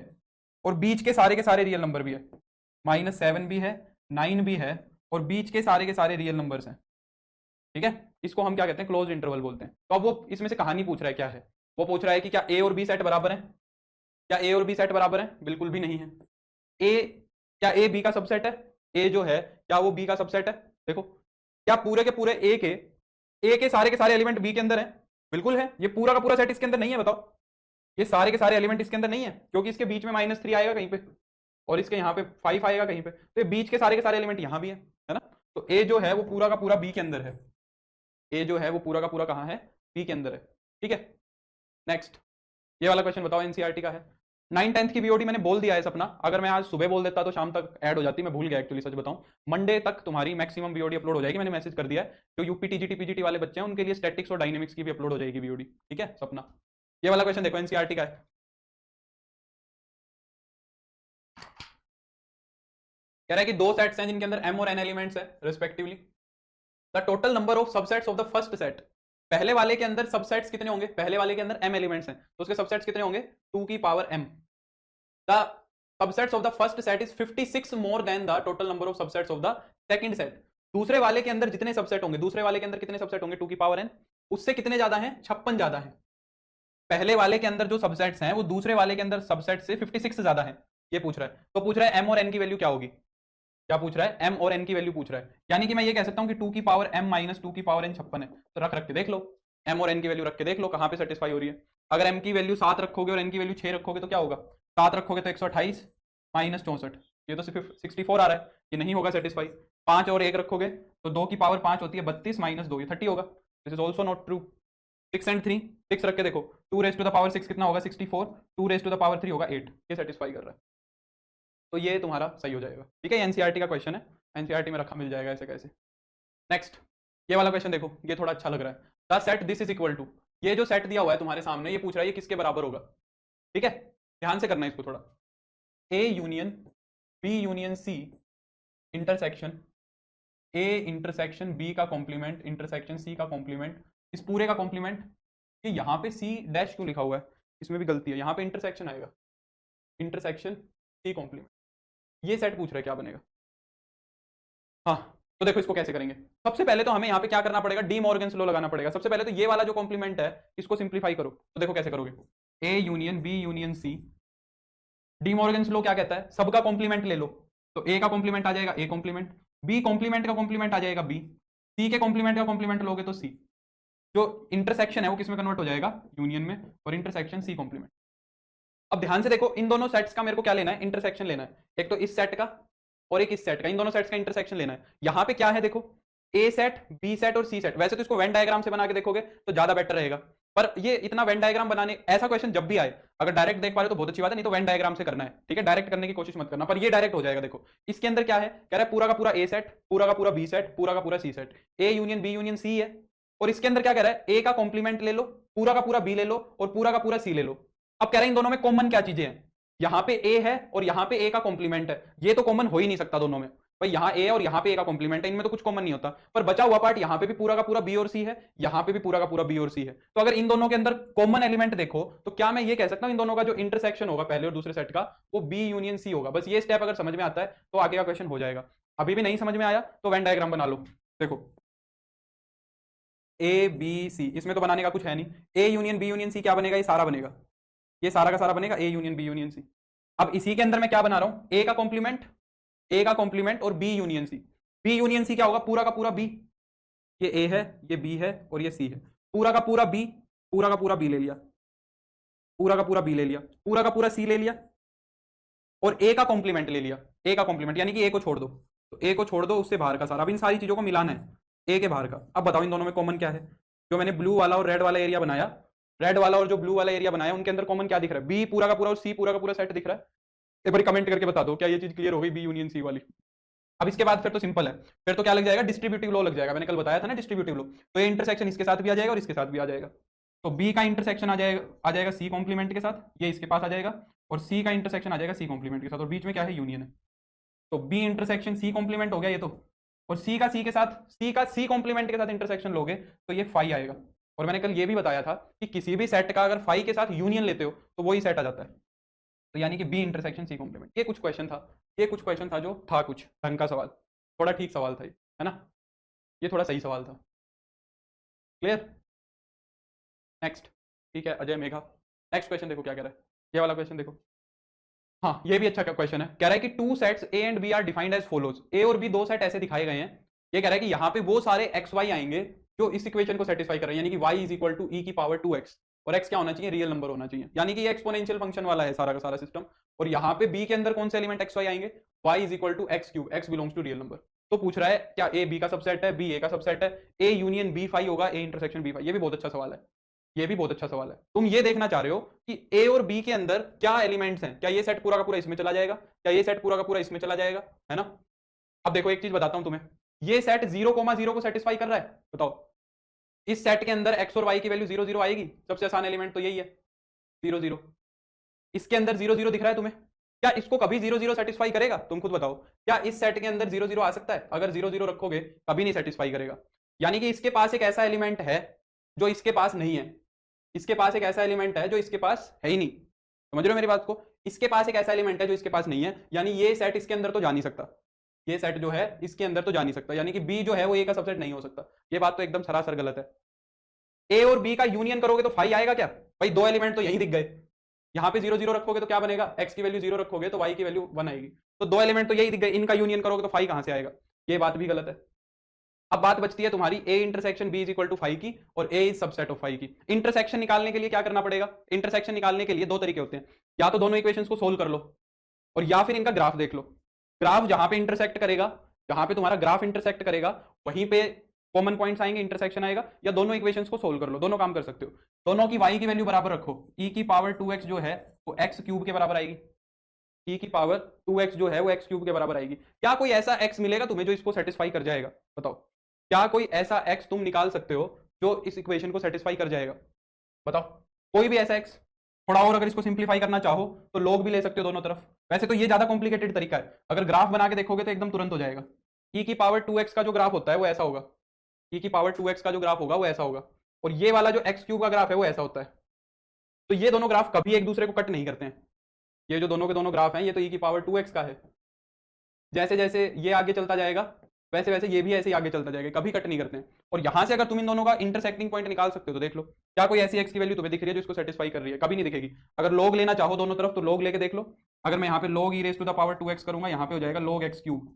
और बीच के सारे रियल नंबर भी है, -7 भी है, 9 भी है, और बीच के सारे रियल नंबर्स हैं। ठीक है, इसको हम क्या कहते हैं, क्लोज इंटरवल बोलते हैं। तो अब वो इसमें से कहानी पूछ रहा है क्या है, वो पूछ रहा है कि क्या ए और बी सेट बराबर है, क्या ए और बी सेट बराबर है, बिल्कुल भी नहीं है। ए, क्या ए बी का सबसेट है, ए जो है क्या वो बी का सबसेट है, देखो। क्या पूरे के पूरे ए के सारे एलिमेंट बी के अंदर है, बिल्कुल है। ये पूरा का पूरा सेट इसके अंदर नहीं है, बताओ। ये सारे के सारे एलिमेंट इसके अंदर नहीं है, क्योंकि इसके बीच में -3 आएगा कहीं पे, और इसके यहाँ पे 5 आएगा कहीं पे, तो ये बीच के सारे एलिमेंट यहाँ भी है ना। तो ए जो है वो पूरा का पूरा बी के अंदर है, ए जो है वो पूरा का पूरा कहाँ है, बी के अंदर है। ठीक है, नेक्स्ट ये वाला क्वेश्चन बताओ, एनसीईआरटी का है। 9 10th की बीओडी मैंने बोल दिया है सपना, अगर मैं आज सुबह बोल देता तो शाम तक ऐड हो जाती, मैं भूल गया एक्चुअली, सच बताऊं। मंडे तक तुम्हारी मैक्सिमम बीओडी अपलोड हो जाएगी, मैंने मैसेज कर दिया है। जो यूपी टीजीटी पीजीटी वाले बच्चे हैं उनके लिए स्टैटिक्स और डायनेमिक्स की भी अपलोड हो जाएगी बीओडी। ठीक है सपना, ये वाला क्वेश्चन देखो, एनसीईआरटी का है। कह रहा है कि दो सेट्स हैं जिनके अंदर m और n एलिमेंट्स है respectively. The total number of subsets of the first set, पहले वाले के अंदर सबसेट्स कितने होंगे, पहले वाले के अंदर m एलिमेंट्स हैं, तो उसके सबसेट्स कितने होंगे, 2 की power m। The subsets of the first set is 56 more than the total number of subsets of the second set. दूसरे वाले के अंदर जितने सबसेट होंगे, दूसरे वाले के अंदर कितने सबसेट होंगे, 2 की पावर n, उससे कितने ज्यादा हैं, 56 ज्यादा है। पहले वाले के अंदर जो सबसेट्स हैं वो दूसरे वाले के अंदर सबसेट से 56 ज्यादा है, ये पूछ रहा है। तो पूछ रहा है m और n की वैल्यू क्या होगी, क्या पूछ रहा है, m और n की वैल्यू पूछ रहा है। यानी कि मैं ये कह सकता हूं कि 2 की पावर m माइनस 2 की पावर n 56 है। तो रख के देख लो, m और n की वैल्यू रख के देख लो कहां पे सेटिस्फाई हो रही है। अगर m की वैल्यू 7 रखोगे और n की वैल्यू 6 रखोगे तो क्या होगा, 7 रखोगे तो 128 माइनस 64, ये तो सिर्फ 64 आ रहा है, ये नहीं होगा सेटिस्फाई। 5 और 1 रखोगे तो 2 की पावर 5 होती है 32 माइनस 2, ये 30 होगा। This is also not true. 6 and 3, 6 रख के देखो, 2 raised to the power 6 कितना होगा, 64, 2 raised to the power 3 होगा 8, ये सेटिस्फाई कर रहा है। तो ये तुम्हारा सही हो जाएगा। ठीक है, एनसीईआरटी का क्वेश्चन है, एनसीईआरटी में रखा मिल जाएगा ऐसे कैसे। नेक्स्ट ये वाला क्वेश्चन देखो, ये थोड़ा अच्छा लग रहा है। The set this is equal to, ये जो सेट दिया हुआ है तुम्हारे सामने, ये पूछ रहा है ये किसके बराबर होगा। ठीक है, ध्यान से करना है इसको थोड़ा। A union B union C intersection A intersection B का कॉम्प्लीमेंट इंटरसेक्शन सी का कॉम्प्लीमेंट, इस पूरे का कॉम्प्लीमेंट। ये यहाँ पे सी डैश क्यों लिखा हुआ है, इसमें भी गलती है, यहाँ पे इंटरसेक्शन आएगा, इंटरसेक्शन सी कॉम्प्लीमेंट। ये सेट पूछ रहा है क्या बनेगा। हाँ, तो देखो इसको कैसे करेंगे। सबसे पहले तो हमें यहाँ पे क्या करना पड़ेगा, डी मॉर्गन्स लॉ लगाना पड़ेगा। सबसे पहले तो ये वाला जो कॉम्प्लीमेंट है इसको सिंप्लीफाई करो। तो देखो कैसे करोगे, A union B union C, De Morgan's law क्या कहता है, सबका कॉम्प्लीमेंट ले लो। तो ए का कॉम्प्लीमेंट आ जाएगा ए कॉम्प्लीमेंट, बी कॉम्प्लीमेंट का कॉम्प्लीमेंट आ जाएगा बी, सी के कॉम्प्लीमेंट का कॉम्प्लीमेंट लोगे तो सी। जो इंटरसेक्शन है वो किसमें कन्वर्ट हो जाएगा, यूनियन में, और इंटरसेक्शन सी कॉम्प्लीमेंट। अब ध्यान से देखो, इन दोनों सेट्स का मेरे को क्या लेना है, इंटरसेक्शन लेना है। एक तो इस सेट का और एक इस सेट का, इन दोनों सेट्स का इंटरसेक्शन लेना है। यहां पे क्या है देखो, ए सेट बी सेट और सी सेट। वैसे तो इसको वेन डायग्राम से बना के देखोगे तो ज्यादा बेटर रहेगा, पर ये इतना वेन डायग्राम बनाने, ऐसा क्वेश्चन जब भी आए अगर डायरेक्ट देख पा रहे तो बहुत अच्छी बात है, नहीं तो वेन डायग्राम से करना है। ठीक है, डायरेक्ट करने की कोशिश मत करना, पर ये डायरेक्ट हो जाएगा। देखो इसके अंदर क्या है, कह रहा है पूरा का पूरा ए सेट, पूरा का पूरा बी सेट, पूरा का पूरा C set, A union B union C है। और इसके अंदर क्या कह रहा है, ए का कॉम्प्लीमेंट ले लो, पूरा का पूरा बी ले लो, और पूरा का पूरा सी ले लो। अब कह रहे हैं इन दोनों में कॉमन क्या चीजें हैं, यहाँ पे ए है और यहाँ पे ए का कॉम्प्लीमेंट है, ये तो कॉमन हो ही नहीं सकता दोनों में। भाई यहाँ ए और यहाँ पे ए का कॉम्प्लीमेंट है, इनमें तो कुछ कॉमन नहीं होता। पर बचा हुआ पार्ट यहाँ पे भी पूरा का पूरा बी और सी है, यहाँ पे भी पूरा का पूरा बी और सी है। तो अगर इन दोनों के अंदर कॉमन एलिमेंट देखो तो क्या मैं ये कह सकता हूँ इन दोनों का जो इंटरसेक्शन होगा पहले और दूसरे सेट का, वो बी यूनियन सी होगा। बस ये स्टेप अगर समझ में आता है तो आगे का क्वेश्चन हो जाएगा। अभी भी नहीं समझ में आया तो वेन डायग्राम बना लो। देखो ए बी सी, इसमें तो बनाने का कुछ है नहीं। A union B union C क्या बनेगा, ये सारा बनेगा, ये सारा का सारा बनेगा A union B union C. अब इसी के अंदर मैं क्या बना रहा हूं, ए का कॉम्प्लीमेंट, ए का कॉम्प्लीमेंट और B union C. B union C क्या होगा, पूरा का पूरा बी, ये ए है, ये बी है और ये सी है, पूरा का पूरा बी, पूरा का पूरा बी ले लिया, पूरा का पूरा बी ले लिया, पूरा का पूरा सी ले लिया और ए का कॉम्प्लीमेंट ले लिया। ए का कॉम्प्लीमेंट यानी कि ए को छोड़ दो, तो ए को छोड़ दो, उससे बाहर का सारा। अब इन सारी चीजों को मिलाना है ए के बाहर का। अब बताओ इन दोनों में कॉमन क्या है। जो मैंने ब्लू वाला और रेड वाला एरिया बनाया, रेड वाला और जो ब्लू वाला एरिया बनाया, उनके अंदर कॉमन क्या दिख रहा है, बी पूरा का पूरा और सी पूरा का पूरा सेट दिख रहा है। एक बार कमेंट करके बता दो क्या ये चीज क्लियर हो गई, बी यूनियन सी वाली। अब इसके बाद फिर तो सिंपल है, फिर तो क्या लग जाएगा, डिस्ट्रीब्यूटिव लॉ लग जाएगा। मैंने कल बताया था ना डिस्ट्रीब्यूटिव लॉ। तो ये इंटरसेक्शन इसके साथ भी आ जाएगा और इसके साथ भी आ जाएगा। तो बी का इंटरसेक्शन आ जाएगा सी कॉम्प्लीमेंट के साथ, ये इसके पास आ जाएगा, और सी का इंटरसेक्शन आ जाएगा सी कॉम्प्लीमेंट के साथ, और बीच में क्या है, यूनियन है। तो बी इंटरसेक्शन सी कॉम्प्लीमेंट हो गया ये तो, और सी का सी के साथ, सी का सी कॉम्प्लीमेंट के साथ इंटरसेक्शन लोगे तो ये फाई आएगा। और मैंने कल ये भी बताया था कि किसी भी सेट का अगर फाई के साथ यूनियन लेते हो तो वही सेट आ जाता है। तो यानी कि बी इंटरसेक्शन सी कॉम्प्लीमेंट। ये कुछ क्वेश्चन था, ये कुछ क्वेश्चन था जो था कुछ ढंग का सवाल, थोड़ा ठीक सवाल था ये, है ना, ये थोड़ा सही सवाल था। Clear, next. ठीक है अजय मेघा, नेक्स्ट क्वेश्चन देखो क्या कह रहा है, ये वाला क्वेश्चन देखो। हाँ ये भी अच्छा क्वेश्चन है। कह रहा है कि two sets A and B are defined as follows. A और बी दो सेट ऐसे दिखाए गए हैं। ये कह रहा है कि यहाँ पे वो सारे एक्स वाई आएंगे जो इस इक्वेशन को सेटिस्फाई कर रहे हैं, यानी कि y इज इक्वल टू ई की पावर 2x, और x क्या होना चाहिए, रियल नंबर होना चाहिए। यानी कि ये एक्सपोनेंशियल फंक्शन वाला है सारा का सारा सिस्टम। और यहाँ पे b के अंदर कौन से एलिमेंट x y आएंगे, y is equal to x cube, x belongs to real number. तो पूछ रहा है क्या a b का सबसेट है, b a का सबसेट है, a यूनियन b फाई होगा, a इंटरसेक्शन b फाई। ये भी बहुत अच्छा सवाल है, ये भी बहुत अच्छा सवाल है। तुम ये देखना चाह रहे हो कि ए और बी के अंदर क्या एलिमेंट्स हैं, क्या ये सेट पूरा का पूरा इसमें चला जाएगा, क्या ये सेट पूरा का पूरा इसमें चला जाएगा, है ना। अब देखो एक चीज बताता हूं तुम्हें, ये सेट 0,0 को सेटिस्फाई कर रहा है, बताओ इस सेट के अंदर x और y की वैल्यू 0 0 आएगी। सबसे आसान एलिमेंट तो यही है 0 0। इसके अंदर 0 0 दिख रहा है तुम्हें, क्या इसको कभी 0 0 सेटिस्फाई करेगा, तुम खुद बताओ। क्या इस सेट के अंदर 0 0 आ सकता है, अगर 0 0 रखोगे कभी नहीं सेटिस्फाई करेगा। यानी कि इसके पास एक ऐसा एलिमेंट है जो इसके पास नहीं है, इसके पास एक ऐसा एलिमेंट है जो इसके पास है ही नहीं। समझ रहे हो मेरी बात को, इसके पास एक ऐसा एलिमेंट है जो इसके पास नहीं है, यानी ये सेट इसके अंदर तो जा नहीं सकता, ये सेट जो है इसके अंदर तो जा नहीं सकता। यानी कि बी जो है वो ए का सबसेट नहीं हो सकता। ये बात तो एकदम सरासर गलत है। ए और बी का यूनियन करोगे तो फाई आएगा क्या, भाई दो एलिमेंट तो यही दिख गए। यहाँ पे 0 0 रखोगे तो क्या बनेगा, x की वैल्यू 0 रखोगे तो y की वैल्यू 1 आएगी। तो दो एलिमेंट तो यही दिख गए, इनका यूनियन करोगे तो फाई कहां से आएगा, ये बात भी गलत है। अब बात बचती है तुम्हारी a intersection b is equal to phi की, और a is subset of phi की। इंटरसेक्शन निकालने के लिए क्या करना पड़ेगा, इंटरसेक्शन निकालने के लिए दो तरीके होते हैं, या तो दोनों इक्वेशंस को सोल्व कर लो, और या फिर इनका ग्राफ देख लो। ग्राफ जहां पे इंटरसेक्ट करेगा, जहां पे तुम्हारा ग्राफ इंटरसेक्ट करेगा वहीं पे कॉमन पॉइंट्स आएंगे, इंटरसेक्शन आएगा, या दोनों इक्वेशंस को सोल्व कर लो, दोनों काम कर सकते हो। दोनों की y की वैल्यू बराबर रखो, e की पावर 2x जो है वो x क्यूब के बराबर आएगी, e की पावर 2x जो है वो x क्यूब के बराबर आएगी। क्या कोई ऐसा x मिलेगा तुम्हें जो इसको सेटिस्फाई कर जाएगा, बताओ। क्या कोई ऐसा x तुम निकाल सकते हो जो इस इक्वेशन को सेटिस्फाई कर जाएगा, बताओ। कोई भी ऐसा x। थोड़ा और अगर इसको सिंप्लीफाई करना चाहो तो लोग भी ले सकते हो दोनों तरफ। वैसे तो ये ज्यादा कॉम्प्लिकेटेड तरीका है, अगर ग्राफ बना के देखोगे तो एकदम तुरंत हो जाएगा। e की पावर 2x का जो ग्राफ होता है वो ऐसा होगा, e की पावर 2x का जो ग्राफ होगा वो ऐसा होगा, और ये वाला जो x क्यूब का ग्राफ है वो ऐसा होता है। तो ये दोनों ग्राफ कभी एक दूसरे को कट नहीं करते हैं। ये जो दोनों के दोनों ग्राफ हैं ये तो e की पावर 2x का है, जैसे जैसे ये आगे चलता जाएगा वैसे वैसे ये भी ऐसे ही आगे चलता जाएगा, कभी कट नहीं करते हैं। और यहां से अगर तुम इन दोनों का इंटरसेक्टिंग पॉइंट निकाल सकते हो तो देख लो, क्या कोई ऐसी x की वैल्यू तुम्हें दिख रही है जो इसको सेटिस्फाई कर रही है, कभी नहीं दिखेगी। अगर log लेना चाहो दोनों तरफ तो log लेके देख लो। अगर मैं यहाँ पे log e raise to the power 2x करूंगा, यहाँ पे हो जाएगा log x क्यूब,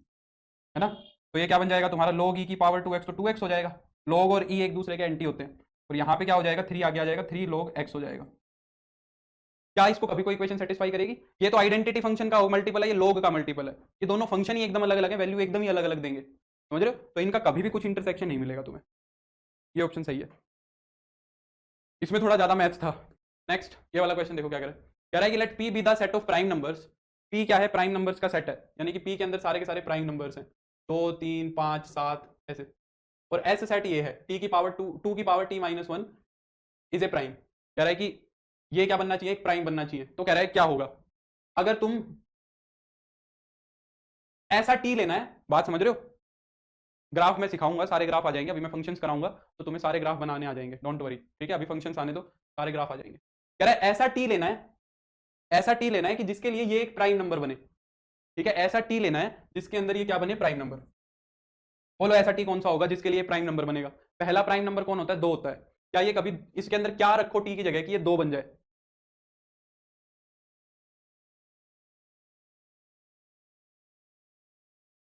है ना। तो ये क्या बन जाएगा तुम्हारा log e की पावर 2x, तो 2x हो जाएगा। log और e एक दूसरे के एंटी होते हैं, और यहाँ पे क्या हो जाएगा 3 आगे आ जाएगा, 3 log x हो जाएगा। क्या इसको कभी कोई इक्वेशन सेटिस्फाई करेगी, ये तो आइडेंटिटी फंक्शन का मल्टीपल है, ये log का मल्टीपल है, ये दोनों फंक्शन ही एकदम अलग अलग है, वैल्यू एकदम ही अलग अलग देंगे, समझ रहे हो। तो इनका कभी भी कुछ इंटरसेक्शन नहीं मिलेगा तुम्हें, ये ऑप्शन सही है। इसमें थोड़ा ज्यादा मैथ्स था। नेक्स्ट ये वाला क्वेश्चन देखो क्या कह रहा है कि let p be the set of prime numbers. p क्या है, प्राइम नंबर्स का सेट है, यानी कि p के अंदर सारे के सारे प्राइम नंबर्स हैं, 2 3 5 7 ऐसे। और ऐसे सेट ये है t की पावर 2 की power t minus 1 is a prime. कह रहा है कि ये क्या बनना चाहिए, एक प्राइम बनना चाहिए। तो कह रहा है क्या होगा, अगर तुम ऐसा टी लेना है, बात समझ रहे हो? ग्राफ में सिखाऊंगा, सारे ग्राफ आ जाएंगे, अभी मैं फंक्शंस कराऊंगा तो तुम्हें सारे ग्राफ बनाने आ जाएंगे, डोंट वरी, ठीक है? अभी फंक्शंस आने दो, सारे ग्राफ आ जाएंगे। कह रहा है ऐसा टी लेना है, ऐसा टी लेना है कि जिसके लिए ये एक प्राइम नंबर बने, ठीक है? ऐसा टी लेना है जिसके अंदर ये क्या बने, प्राइम नंबर। बोलो ऐसा टी कौन सा होगा जिसके लिए प्राइम नंबर बनेगा? पहला प्राइम नंबर कौन होता है? 2 होता है। क्या ये कभी इसके अंदर क्या रखो टी की जगह कि ये 2 बन जाए?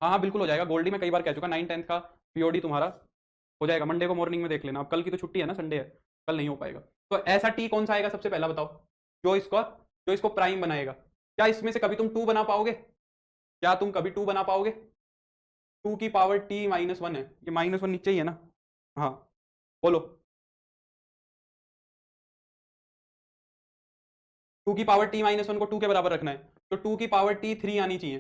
हाँ हाँ बिल्कुल हो जाएगा, गोल्डी में कई बार कह चुका, 9 10 का पीओडी तुम्हारा हो जाएगा। मंडे को मॉर्निंग में देख लेना, अब कल की तो छुट्टी है ना, संडे है, कल नहीं हो पाएगा। तो ऐसा टी कौन सा आएगा सबसे पहला बताओ, जो इसको प्राइम बनाएगा। क्या इसमें से कभी तुम 2 बना पाओगे? क्या तुम कभी 2 बना पाओगे? 2 की पावर टी -1 है, ये -1 नीचे ही है ना? हाँ बोलो। 2 की पावर टी -1 को 2 के बराबर रखना है, तो 2 की पावर टी 3 आनी चाहिए।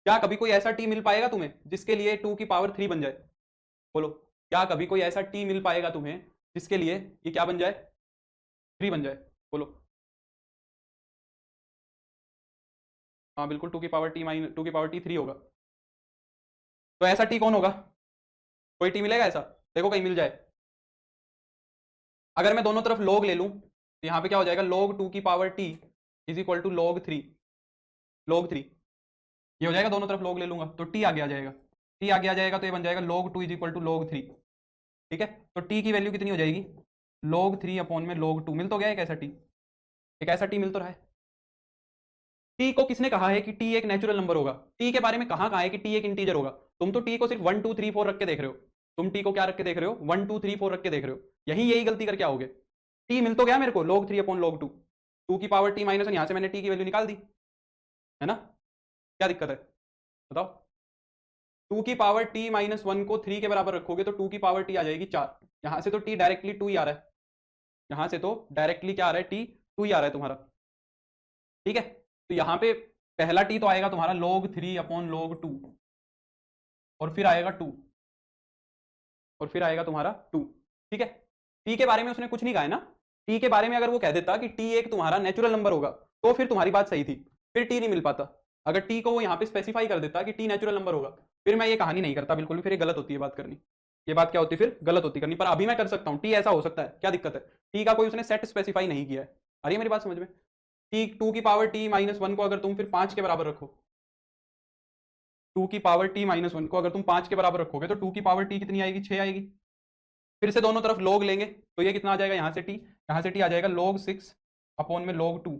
क्या कभी कोई ऐसा टी मिल पाएगा तुम्हें जिसके लिए 2 की पावर 3 बन जाए? बोलो, क्या कभी कोई ऐसा टी मिल पाएगा तुम्हें जिसके लिए ये क्या बन जाए, 3 बन जाए? बोलो। हाँ बिल्कुल, 2 की पावर टी 3 होगा। तो ऐसा टी कौन होगा? कोई टी मिलेगा ऐसा? देखो कहीं मिल जाए। अगर मैं दोनों तरफ log ले लूं तो यहां पे क्या हो जाएगा, log 2 की power T is equal to log 3 ये हो जाएगा, दोनों तरफ log ले लूंगा तो टी आगे आ जाएगा। टी आगे आ जाएगा तो ये बन जाएगा log 2 is equal to log 3। ठीक है, तो टी की वैल्यू कितनी हो जाएगी, log 3 अपॉन में log 2। मिल तो गया एक ऐसा टी, एक ऐसा टी मिल तो रहा है। टी को किसने कहा है कि टी एक नेचुरल नंबर होगा? टी के बारे में कहा है कि टी एक इंटीजर होगा? तुम तो टी को सिर्फ 1 2 3 4 रख के देख रहे हो। तुम टी को क्या रख के देख रहे हो, 1 2 3 4 रख के देख रहे हो। यही गलती करके आओगे। टी मिल तो गया मेरे को, log 3 अपॉन log 2। 2 की पावर टी -1, यहां से मैंने टी की वैल्यू निकाल दी, है ना? क्या दिक्कत है बताओ? 2 की पावर टी -1 को 3 के बराबर रखोगे तो 2 की पावर टी आ जाएगी 4। यहां से तो टी डायरेक्टली 2 ही आ रहा है, यहां से तो डायरेक्टली क्या आ रहा है, टी 2 ही आ रहा है तुम्हारा। ठीक है, तो यहां पे पहला टी तो आएगा तुम्हारा log 3 अपॉन log 2, और फिर आएगा 2, और फिर आएगा तुम्हारा 2। ठीक है, टी के बारे में उसने कुछ नहीं कहा है ना। टी के बारे में अगर वो कह देता कि टी एक तुम्हारा नेचुरल नंबर होगा तो फिर तुम्हारी बात सही थी, फिर टी नहीं मिल पाता। अगर टी को वो यहाँ पे स्पेसिफाई कर देता कि टी नेचुरल नंबर होगा, फिर मैं ये कहानी नहीं करता बिल्कुल भी, फिर ये गलत होती है बात करनी। ये बात क्या होती है फिर, गलत होती करनी। पर अभी मैं कर सकता हूँ, टी ऐसा हो सकता है, क्या दिक्कत है? टी का कोई उसने सेट स्पेसिफाई नहीं किया है। अरे मेरी बात समझ में? टी 2 की पावर टी -1 को अगर तुम फिर 5 के बराबर रखो, 2 की पावर टी -1 को अगर तुम 5 के बराबर रखोगे तो 2 की पावर टी कितनी आएगी, 6 आएगी। फिर से दोनों तरफ log लेंगे तो ये कितना आ जाएगा, यहाँ से टी आ जाएगा log 6 अपॉन में log 2।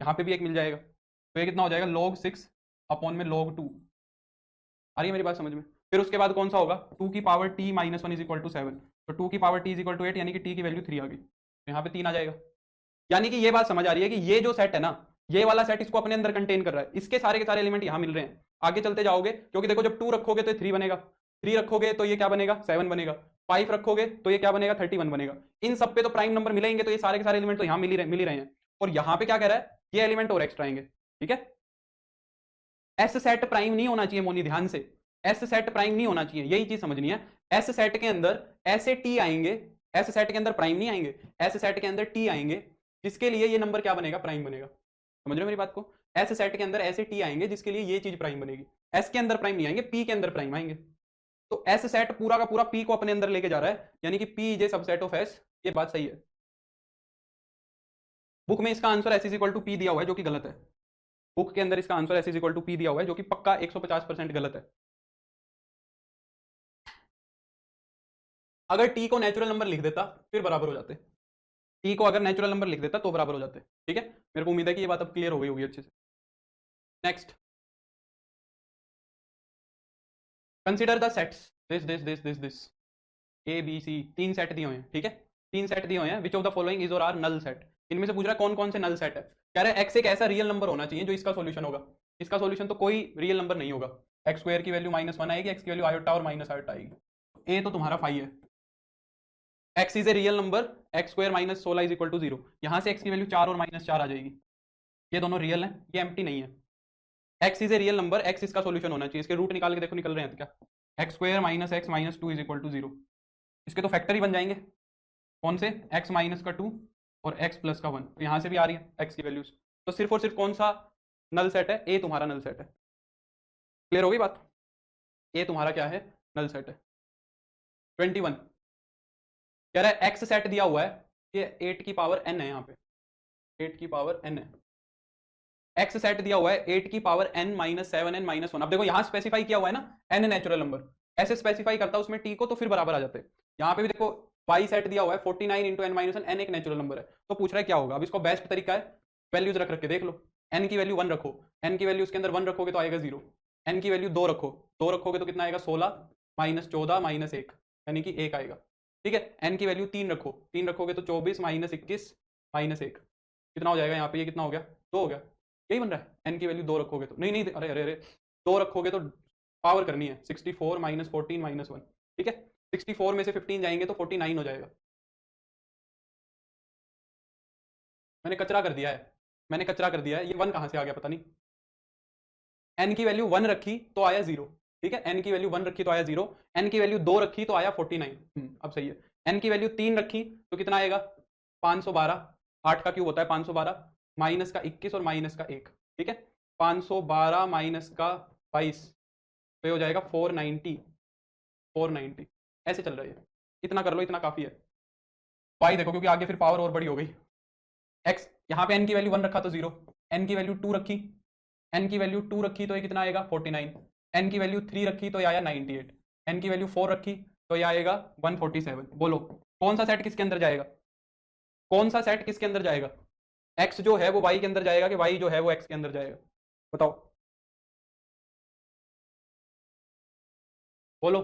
यहाँ पे भी एक मिल जाएगा तो ये कितना हो जाएगा, log 6 अपॉन में log 2। आ रही है मेरी बात समझ में? फिर उसके बाद कौन सा होगा, 2 की power T -1 is equal to 7, तो 2 की power T is equal to 8, यानी कि टी की वैल्यू 3 आ गई, तो यहाँ पे 3 आ जाएगा। यानी कि ये बात समझ आ रही है कि ये जो सेट है ना, ये वाला सेट इसको अपने अंदर कंटेन कर रहा है, इसके सारे के सारे एलिमेंट यहाँ मिल रहे हैं। आगे चलते जाओगे, क्योंकि देखो जब 2 रखोगे तो 3 बनेगा, 3 रखोगे तो ये क्या बनेगा, 7 बनेगा, 5 रखोगे तो ये क्या बनेगा, 31 बनेगा। इन सब पे तो प्राइम नंबर मिलेंगे, तो ये सारे के सारे एलिमेंट तो यहाँ मिल ही रहे हैं। और यहाँ पे क्या कह रहा है, ये एलिमेंट और एक्स्ट्रा आएंगे। ठीक है, एस सेट प्राइम नहीं होना चाहिए मोनी, ध्यान से, एस सेट प्राइम नहीं होना चाहिए, यही चीज समझनी है। एस सेट के अंदर ऐसे टी आएंगे, एस सेट के अंदर प्राइम नहीं आएंगे, एस सेट के अंदर टी आएंगे, जिसके लिए ये नंबर क्या बनेगा, प्राइम बनेगा। समझ रहे हो मेरी बात को? एस सेट के अंदर ऐसे टी आएंगे जिसके लिए ये चीज प्राइम बनेगी। एस के अंदर प्राइम नहीं आएंगे, पी के अंदर प्राइम आएंगे। तो एस सेट पूरा का पूरा पी को अपने अंदर लेके जा रहा है, यानी कि P is a subset of S. ये बात सही है। बुक में इसका answer S is equal to P दिया हुआ है, जो कि गलत है। बुक के अंदर इसका answer S is equal to P दिया हुआ है, जो कि पक्का 150% गलत है। अगर टी को नेचुरल नंबर लिख देता फिर बराबर हो जाते, टी को अगर नेचुरल नंबर लिख देता तो बराबर हो जाते। ठीक है, मेरे को उम्मीद है कि ये बात अब क्लियर हो गई होगी अच्छे से। Next, consider the sets this A B C, 3 set दिए हुए हैं। ठीक है, 3 सेट दिए हुए हैं, विच ऑफ द फॉलोइंग इज और आर नल सेट। इनमें से पूछ रहा है कौन कौन से नल सेट है। कह रहा है एक्स एक ऐसा रियल नंबर होना चाहिए जो इसका सॉल्यूशन होगा। इसका सॉल्यूशन तो कोई रियल नंबर नहीं होगा। एक्स स्क्वायर की वैल्यू -1 आएगी, एक्स की वैल्यू आयोटा और माइनस आयोटा आएगी। ए तो तुम्हारा 5 है। X is a real number, x square -16 is equal to 0, यहां से एक्स की वैल्यू 4 और -4 आ जाएगी। ये दोनों रियल हैं, ये एम्प्टी नहीं है। X is a real number, x इसका सॉल्यूशन होना चाहिए। इसके रूट निकाल के देखो निकल रहे हैं क्या, x square -x -2 is equal to 0। इसके तो फैक्टर ही बन जाएंगे, कौन से, x माइनस का 2 और x प्लस का 1। तो यहाँ से भी आ रही है x की वैल्यूज। तो सिर्फ और सिर्फ कौन सा नल सेट है, ए तुम्हारा नल सेट है। क्लियर होगी बात? ए तुम्हारा क्या है? नल सेट है। 21 कह रहा है एक्स सेट दिया हुआ है, ये 8 की पावर n है, यहाँ पे 8 की पावर n है। एक्स सेट दिया हुआ है 8 की पावर n माइनस 7n-1। अब देखो यहाँ स्पेसिफाई किया हुआ है ना, n नेचुरल नंबर, ऐसे स्पेसिफाई करता उसमें t को तो फिर बराबर आ जाते हैं। यहाँ पे भी देखो y सेट दिया हुआ है 49 इंटू n-1, n एक नेचुरल नंबर है, तो पूछ रहा है क्या होगा। अब इसको बेस्ट तरीका है वैल्यूज रख के देख लो। n की वैल्यू 1 रखो, n की वैल्यू उसके अंदर 1 रखोगे तो आएगा 0, n की वैल्यू 2 रखो, 2 रखोगे तो कितना आएगा 16 माइनस 14 माइनस 1 यानी कि 1 आएगा। ठीक है, n की वैल्यू 3 रखो, 3 रखोगे तो 24 माइनस 21 माइनस 1 कितना हो जाएगा यहाँ पे, ये कितना हो गया 2 हो गया। यही बन रहा है, n की वैल्यू 2 रखोगे तो, नहीं नहीं अरे अरे अरे 2 रखोगे तो पावर करनी है 64 माइनस 14 माइनस 1। ठीक है, 64 में से 15 जाएंगे तो 49 हो जाएगा। मैंने कचरा कर दिया है, मैंने कचरा कर दिया है, ये 1 कहाँ से आ गया पता नहीं। n की वैल्यू 1 रखी तो आया 0। ठीक है, n की वैल्यू 1 रखी तो आया 0, n की वैल्यू 2 रखी तो आया 49। अब सही है। n की वैल्यू 3 रखी तो कितना आएगा 512, 8 का क्यूब होता है 512, माइनस का 21 और माइनस का 1। ठीक है, 512 माइनस का 22 तो ये हो जाएगा 490, 490 ऐसे चल रहा है। इतना कर लो, इतना काफी है। y देखो क्योंकि आगे फिर पावर और बड़ी हो गई। x यहाँ पे n की वैल्यू 1 रखा तो 0, n की वैल्यू 2 रखी, n की वैल्यू 2 रखी तो ये कितना आएगा 49, n की वैल्यू 3 रखी तो ये आया 98, n की वैल्यू 4 रखी तो ये आएगा 147। बोलो कौन सा सेट किसके अंदर जाएगा, कौन सा सेट किसके अंदर जाएगा? x जो है वो y के अंदर जाएगा कि y जो है वो x के अंदर जाएगा? बताओ बोलो।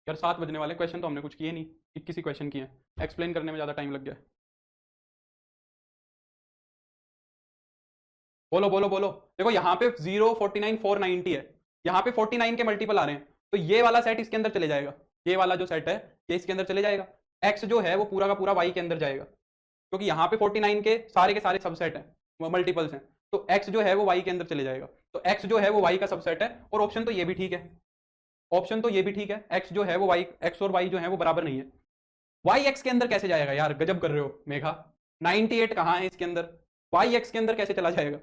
यार 7 बजने वाले, क्वेश्चन तो हमने कुछ किए नहीं, 21 ही क्वेश्चन किए हैं, एक्सप्लेन करने में ज़्यादा टाइम लग गया। बोलो बोलो बोलो। देखो यहाँ पे 0 49 490 है, यहाँ पे 49 के मल्टीपल आ रहे हैं, तो ये वाला सेट इसके अंदर चले जाएगा, ये वाला जो सेट है ये इसके अंदर चले जाएगा। x जो है वो पूरा का पूरा y के अंदर जाएगा, क्योंकि यहाँ पे 49 के सारे सबसेट हैं, मल्टीपल्स हैं, तो x जो है वो y के अंदर चले जाएगा। तो x जो है वो y का सबसेट है, और ऑप्शन तो ये भी ठीक है, ऑप्शन तो ये भी ठीक है, x जो है वो y, x और y जो है वो बराबर नहीं है। y x के अंदर कैसे जाएगा यार, गजब कर रहे हो मेघा, 98 कहाँ है इसके अंदर, y x के अंदर कैसे चला जाएगा,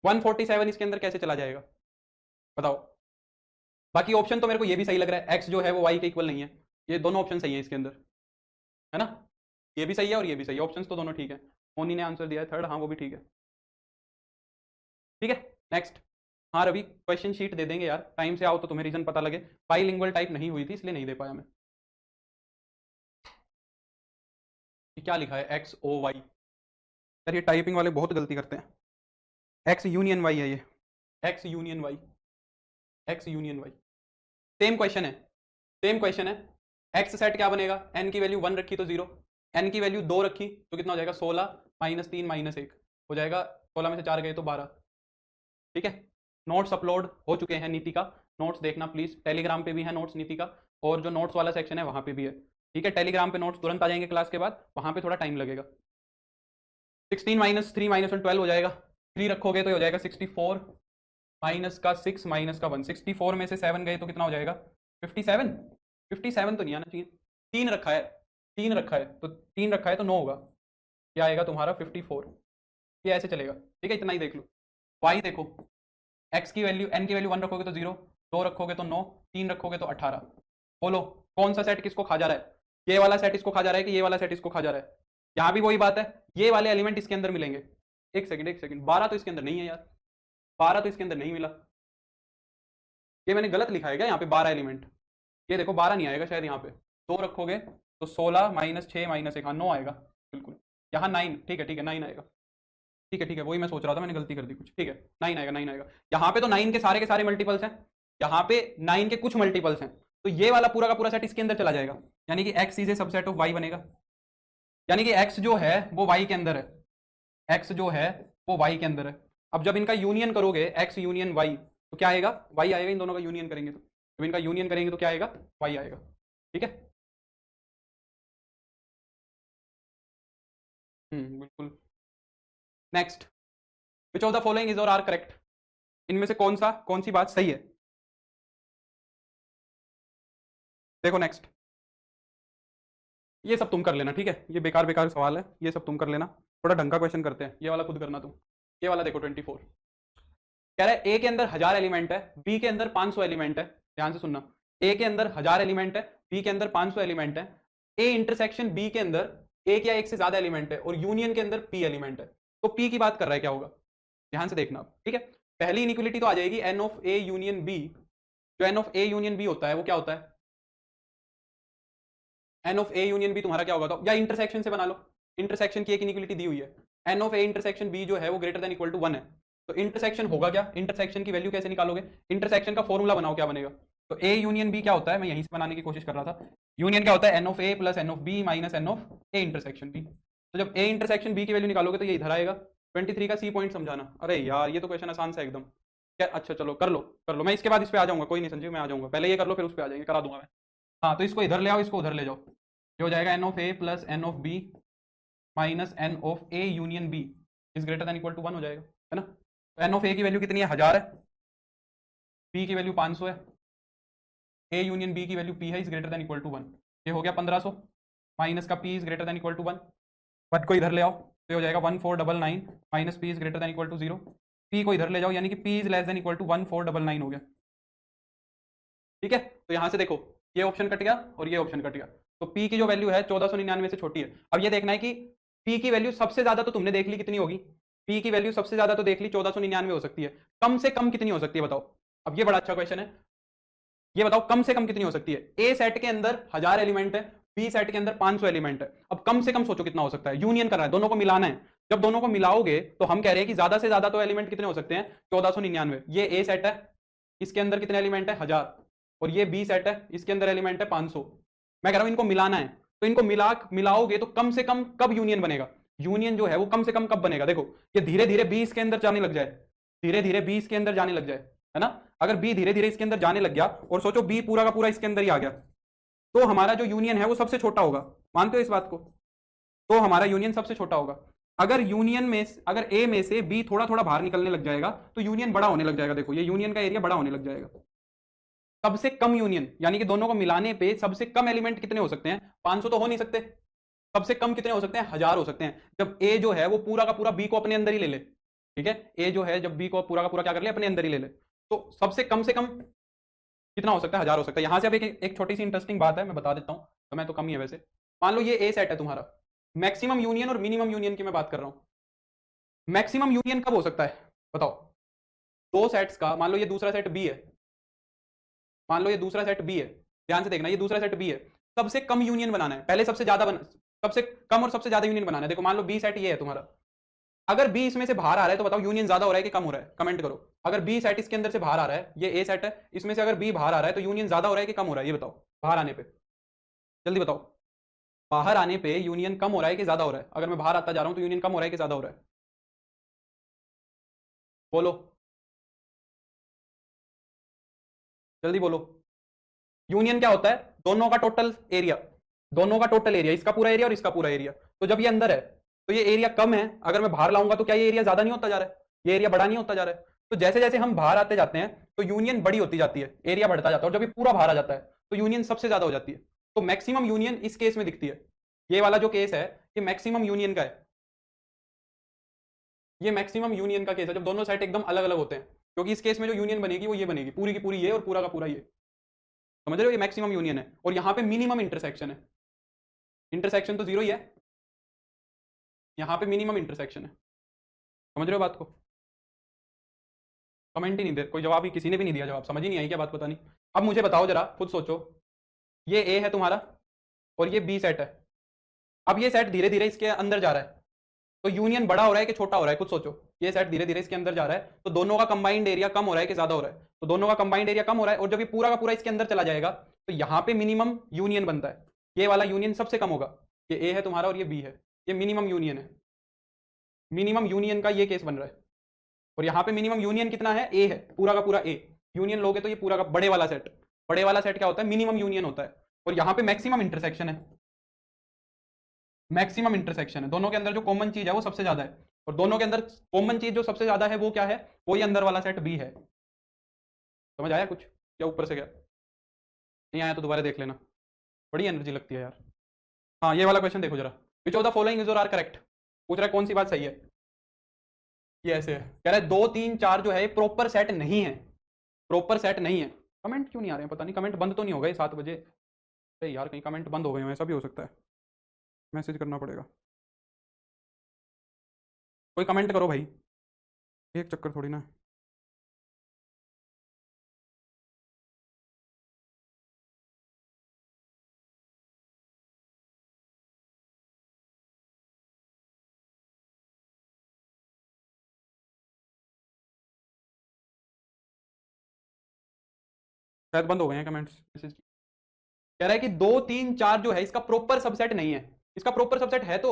147 इसके अंदर कैसे चला जाएगा बताओ। बाकी ऑप्शन तो मेरे को ये भी सही लग रहा है, x जो है वो y के इक्वल नहीं है, ये दोनों ऑप्शन सही है इसके अंदर, है ना, ये भी सही है और ये भी सही है, ऑप्शंस तो दोनों ठीक है। मोनी ने आंसर दिया है थर्ड, हाँ वो भी ठीक है। ठीक है नेक्स्ट। हाँ रवि क्वेश्चन शीट दे देंगे यार, टाइम से आओ तो तुम्हें रीजन पता लगे, बाइलिंगुअल टाइप नहीं हुई थी इसलिए नहीं दे पाया मैं। क्या लिखा है एक्स ओ वाई, यार ये टाइपिंग वाले बहुत गलती करते हैं, एक्स यूनियन वाई है ये, X union Y, X union Y. Same question है, सेम क्वेश्चन है। एक्स सेट क्या बनेगा, एन की वैल्यू 1 रखी तो 0, एन की वैल्यू 2 रखी तो कितना हो जाएगा 16 माइनस 3 माइनस 1 हो जाएगा, 16 में से 4 गए तो 12। ठीक है, नोट्स अपलोड हो चुके हैं नीति का, नोट्स देखना प्लीज, टेलीग्राम पे भी है नोट्स नीति का, और जो नोट्स वाला सेक्शन है वहां पे भी है। ठीक है, टेलीग्राम पे नोट्स तुरंत आ जाएंगे क्लास के बाद, वहां पे थोड़ा टाइम लगेगा। 16 माइनस 3 माइनस 1 12 हो जाएगा, 3 रखोगे तो हो जाएगा 64 माइनस का 6 माइनस का 1, 64 में से 7 गए तो कितना हो जाएगा 57, 57 तो नहीं आना चाहिए, 3 रखा है, 3 रखा है तो 3 रखा है तो 9 होगा, क्या आएगा तुम्हारा 54। ये ऐसे चलेगा। ठीक है, इतना ही देख लो। वाई देखो, एक्स की वैल्यू, एन की वैल्यू 1 रखोगे तो 0, 2 रखोगे तो 9, 3 रखोगे तो 18। बोलो कौन सा सेट किसको खा जा रहा है, ये वाला सेट इसको खा जा रहा है कि ये वाला सेट इसको खा जा रहा है? यहाँ भी वही बात है, ये वाले एलिमेंट इसके अंदर मिलेंगे। एक सेकंड एक सेकंड, 12 तो इसके अंदर नहीं है यार, 12 तो इसके अंदर नहीं मिला, ये मैंने गलत लिखा है क्या यहाँ पे 12 एलिमेंट, ये देखो 12 नहीं आएगा शायद, यहाँ पे 2 रखोगे तो 16 माइनस 6 माइनस 1, हाँ 9 आएगा बिल्कुल, यहाँ 9, ठीक है ठीक है 9 आएगा। ठीक है वही मैं सोच रहा था, मैंने गलती कर दी कुछ, ठीक है 9 आएगा 9 आएगा। यहाँ पे तो 9 के सारे मल्टीपल्स हैं, यहाँ पे 9 के कुछ मल्टीपल्स हैं, तो ये वाला पूरा का पूरा सेट इसके अंदर चला जाएगा, यानी कि X is a subset of Y बनेगा, यानी कि एक्स जो है वो वाई के अंदर है, एक्स जो है वो वाई के अंदर है। अब जब इनका यूनियन करोगे एक्स यूनियन वाई तो क्या आएगा, वाई आएगा, इन दोनों का यूनियन करेंगे तो, जब इनका यूनियन करेंगे तो क्या आएगा, वाई आएगा। ठीक है, बिल्कुल। Next, which of the following is और आर करेक्ट, इनमें से कौन सी बात सही है? देखो नेक्स्ट, ये सब तुम कर लेना, ठीक है, ये बेकार बेकार सवाल है, ये सब तुम कर लेना, थोड़ा ढंग का क्वेश्चन करते हैं, ये वाला खुद करना तुम। ये वाला देखो 24 कह रहा है ए के अंदर 1000 एलिमेंट है, बी के अंदर 500 एलिमेंट है। ध्यान से सुनना, ए के अंदर 1000 एलिमेंट है, बी के अंदर 500 एलिमेंट है। ए इंटरसेक्शन बी के अंदर एक या एक से ज्यादा एलिमेंट है और यूनियन के अंदर पी एलिमेंट है। तो पी की बात कर रहा है, क्या होगा ध्यान से देखना, ठीक है। पहली इनिक्वलिटी तो आ जाएगी N of A union B. जो N of A union B होता है वो क्या होता है, N of A union B तुम्हारा क्या होगा, तो या इंटरसेक्शन से बना लो। इंटरसेक्शन की एक इनिक्वलिटी दी हुई है, N of A intersection B जो है वो ग्रेटर देन इक्वल टू 1 है। तो इंटरसेक्शन होगा क्या, इंटरसेक्शन की वैल्यू कैसे निकालोगे, इंटरसेक्शन का फॉर्मूला बनाओ, क्या बनेगा। तो ए यूनियन बी क्या होता है, मैं यहीं से बनाने की कोशिश कर रहा था। यूनियन क्या होता है, N of A plus N of B minus N of A intersection B. तो जब ए इंटरसेक्शन बी की वैल्यू निकालोगे तो ये इधर आएगा। 23 का सी पॉइंट समझाना। अरे यार ये तो क्वेश्चन आसान सा एकदम। क्या, अच्छा चलो कर लो कर लो, मैं इसके बाद इस पे आ जाऊंगा, कोई नहीं संजीव, मैं आ जाऊंगा, पहले ये कर लो फिर उस पे आ जाएंगे, करा दूंगा मैं। हाँ तो इसको इधर ले आओ, इसको उधर ले जाओ। ये हो जाएगा N of A plus N of B minus N of A union B is greater than equal to 1 हो जाएगा, है ना। तो एन ऑफ ए की वैल्यू कितनी है, 1000 है, बी की वैल्यू 500 है, ए यूनियन बी की वैल्यू पी है is greater than equal to 1। ये हो गया 1500 माइनस का P is greater than equal to 1। 1 को इधर ले आओ तो हो जाएगा 1499 minus P is greater than equal to 0। P को इधर ले जाओ यानी कि P is less than equal to 1499 हो गया, ठीक है। तो यहां से देखो ये ऑप्शन कट गया और ये ऑप्शन कट गया। तो पी की जो वैल्यू है 1499 से छोटी है। अब ये देखना है कि पी की वैल्यू सबसे ज्यादा तो तुमने देख ली कितनी होगी, पी की वैल्यू सबसे ज्यादा तो देख ली 1499 हो सकती है, कम से कम कितनी हो सकती है बताओ। अब ये बड़ा अच्छा क्वेश्चन है, ये बताओ कम से कम कितनी हो सकती है। ए सेट के अंदर 1000 एलिमेंट है, बी सेट के अंदर 500 एलिमेंट है। अब कम से कम सोचो कितना हो सकता है, यूनियन कर रहा है, दोनों को मिलाना है। जब दोनों को मिलाओगे तो हम कह रहे हैं कि ज्यादा से ज्यादा तो एलिमेंट कितने हो सकते हैं, 1499। ये ए सेट है, इसके अंदर कितने एलिमेंट है 1000, और ये बी सेट है, इसके अंदर एलिमेंट है 500। मैं कह रहा हूं इनको मिलाना है, तो इनको मिलाओगे तो कम से कम कब यूनियन बनेगा, यूनियन जो है वो कम से कम कब बनेगा। देखो ये धीरे धीरे 20 के अंदर जाने लग जाए, धीरे धीरे 20 के अंदर जाने लग जाए, है ना। अगर बी धीरे धीरे इसके अंदर जाने लग गया और सोचो बी पूरा का पूरा इसके अंदर ही आ गया, तो हमारा जो यूनियन है वो सबसे छोटा होगा। मानते हो इस बात को, तो हमारा यूनियन सबसे छोटा होगा। अगर यूनियन में अगर ए में से बी थोड़ा थोड़ा बाहर निकलने लग जाएगा तो यूनियन बड़ा होने लग जाएगा। देखो ये यूनियन का एरिया बड़ा होने लग जाएगा। सबसे कम यूनियन यानी कि दोनों को मिलाने पे सबसे कम एलिमेंट कितने हो सकते हैं, 500 तो हो नहीं सकते, सबसे कम कितने हो सकते हैं, 1000 हो सकते हैं। जब ए जो है वो पूरा का पूरा बी को अपने अंदर ही ले ले, ठीक है, ए जो है जब बी को पूरा का पूरा क्या कर ले, अपने अंदर ही ले ले, तो सबसे कम कितना हो सकता है, 1000 हो सकता है। यहां से अब एक छोटी सी इंटरेस्टिंग बात है, मैं बता देता हूं, समय तो कम ही है वैसे। मान लो ये ए सेट है तुम्हारा, मैक्सिमम यूनियन और मिनिमम यूनियन की मैं बात कर रहा हूं। मैक्सिमम यूनियन कब हो सकता है बताओ, दो सेट्स का, मान लो ये दूसरा सेट बी है, मान लो ये दूसरा सेट बी है, ध्यान से देखना ये दूसरा सेट बी है, सबसे कम यूनियन बनाना है, पहले सबसे ज्यादा सबसे कम और सबसे ज्यादा यूनियन बनाना है। देखो मान लो बी सेट ये है तुम्हारा, अगर बी इसमें से बाहर आ रहा है तो बताओ यूनियन ज्यादा हो रहा है कि कम हो रहा है, कमेंट करो। अगर बी सेट इसके अंदर से बाहर आ रहा है, ये ए सेट है, इसमें से अगर बी बाहर आ रहा है तो यूनियन ज्यादा हो रहा है कि कम हो रहा है, ये बताओ बाहर आने पे, जल्दी बताओ। बाहर आने पे यूनियन कम हो रहा है कि ज्यादा हो रहा है, अगर मैं बाहर आता जा रहा हूं तो यूनियन कम हो रहा है कि ज्यादा हो रहा है, बोलो जल्दी बोलो। यूनियन क्या होता है, दोनों का टोटल एरिया, दोनों का टोटल एरिया, इसका पूरा एरिया और इसका पूरा एरिया। तो जब ये अंदर है तो ये एरिया कम है, अगर मैं बाहर लाऊंगा तो क्या ये एरिया ज्यादा नहीं होता जा रहा है, ये एरिया बड़ा नहीं होता जा रहा है। तो जैसे जैसे हम बाहर आते जाते हैं तो यूनियन बड़ी होती जाती है, एरिया बढ़ता जाता है, और जब ये पूरा बाहर आ जाता है तो यूनियन सबसे ज्यादा हो जाती है। तो मैक्सिमम यूनियन इस केस में दिखती है, ये वाला जो केस है ये मैक्सिमम यूनियन का है, ये मैक्सिमम यूनियन का केस है जब दोनों साइड एकदम अलग अलग होते हैं, क्योंकि इस केस में जो यूनियन बनेगी वो ये बनेगी, पूरी की पूरी ये और पूरा का पूरा ये, समझ रहे हो, ये मैक्सिमम यूनियन है। और यहाँ पे मिनिमम इंटरसेक्शन है, इंटरसेक्शन तो जीरो ही है, यहाँ पे मिनिमम इंटरसेक्शन है, समझ रहे हो बात को। कमेंट ही नहीं दे, कोई जवाब ही किसी ने भी नहीं दिया, जवाब समझ ही नहीं आई क्या बात, पता नहीं। अब मुझे बताओ जरा, खुद सोचो, ये ए है तुम्हारा और ये बी सेट है, अब ये सेट धीरे धीरे इसके अंदर जा रहा है, तो यूनियन बड़ा हो रहा है कि छोटा हो रहा है, कुछ सोचो। ये सेट धीरे धीरे इसके अंदर जा रहा है तो दोनों का कंबाइंड एरिया कम हो रहा है कि ज्यादा हो रहा है, तो दोनों का कंबाइंड एरिया कम हो रहा है, और जब ये पूरा का पूरा इसके अंदर चला जाएगा तो यहाँ पे मिनिमम यूनियन बनता है, ये वाला यूनियन सबसे कम होगा। ये ए है तुम्हारा और ये बी है, ये मिनिमम यूनियन है, मिनिमम यूनियन का ये केस बन रहा है। और यहाँ पे मिनिमम यूनियन कितना है, ए है, पूरा का पूरा ए, यूनियन लोगे तो ये पूरा का बड़े वाला सेट, बड़े वाला सेट क्या होता है, मिनिमम यूनियन होता है। और यहाँ पे मैक्सिमम इंटरसेक्शन है, मैक्सिमम इंटरसेक्शन है, दोनों के अंदर जो कॉमन चीज है वो सबसे ज्यादा है, और दोनों के अंदर कॉमन चीज जो सबसे ज्यादा है वो क्या है, वो ये अंदर वाला सेट बी है। समझ आया कुछ, क्या ऊपर से गया, नहीं आया तो दोबारा देख लेना, बड़ी एनर्जी लगती है यार। हाँ ये वाला क्वेश्चन देखो जरा, विच ऑफ द फॉलोइंग इज और आर करेक्ट, पूछ रहा है कौन सी बात सही है। ये ऐसे है, कह रहा है 2 3 4 जो है प्रॉपर सेट नहीं है, प्रॉपर सेट नहीं है। कमेंट क्यों नहीं आ रहे हैं, पता नहीं, कमेंट बंद तो नहीं हो गए 7 बजे? अरे यार कहीं कमेंट बंद हो गए हो, ऐसा भी हो सकता है, मैसेज करना पड़ेगा। कोई कमेंट करो भाई, एक चक्कर थोड़ी ना। शायद बंद हो गए हैं कमेंट्स, मैसेज। कह रहा है कि 2 3 4 जो है इसका प्रॉपर सबसेट नहीं है। इसका प्रॉपर सबसेट है तो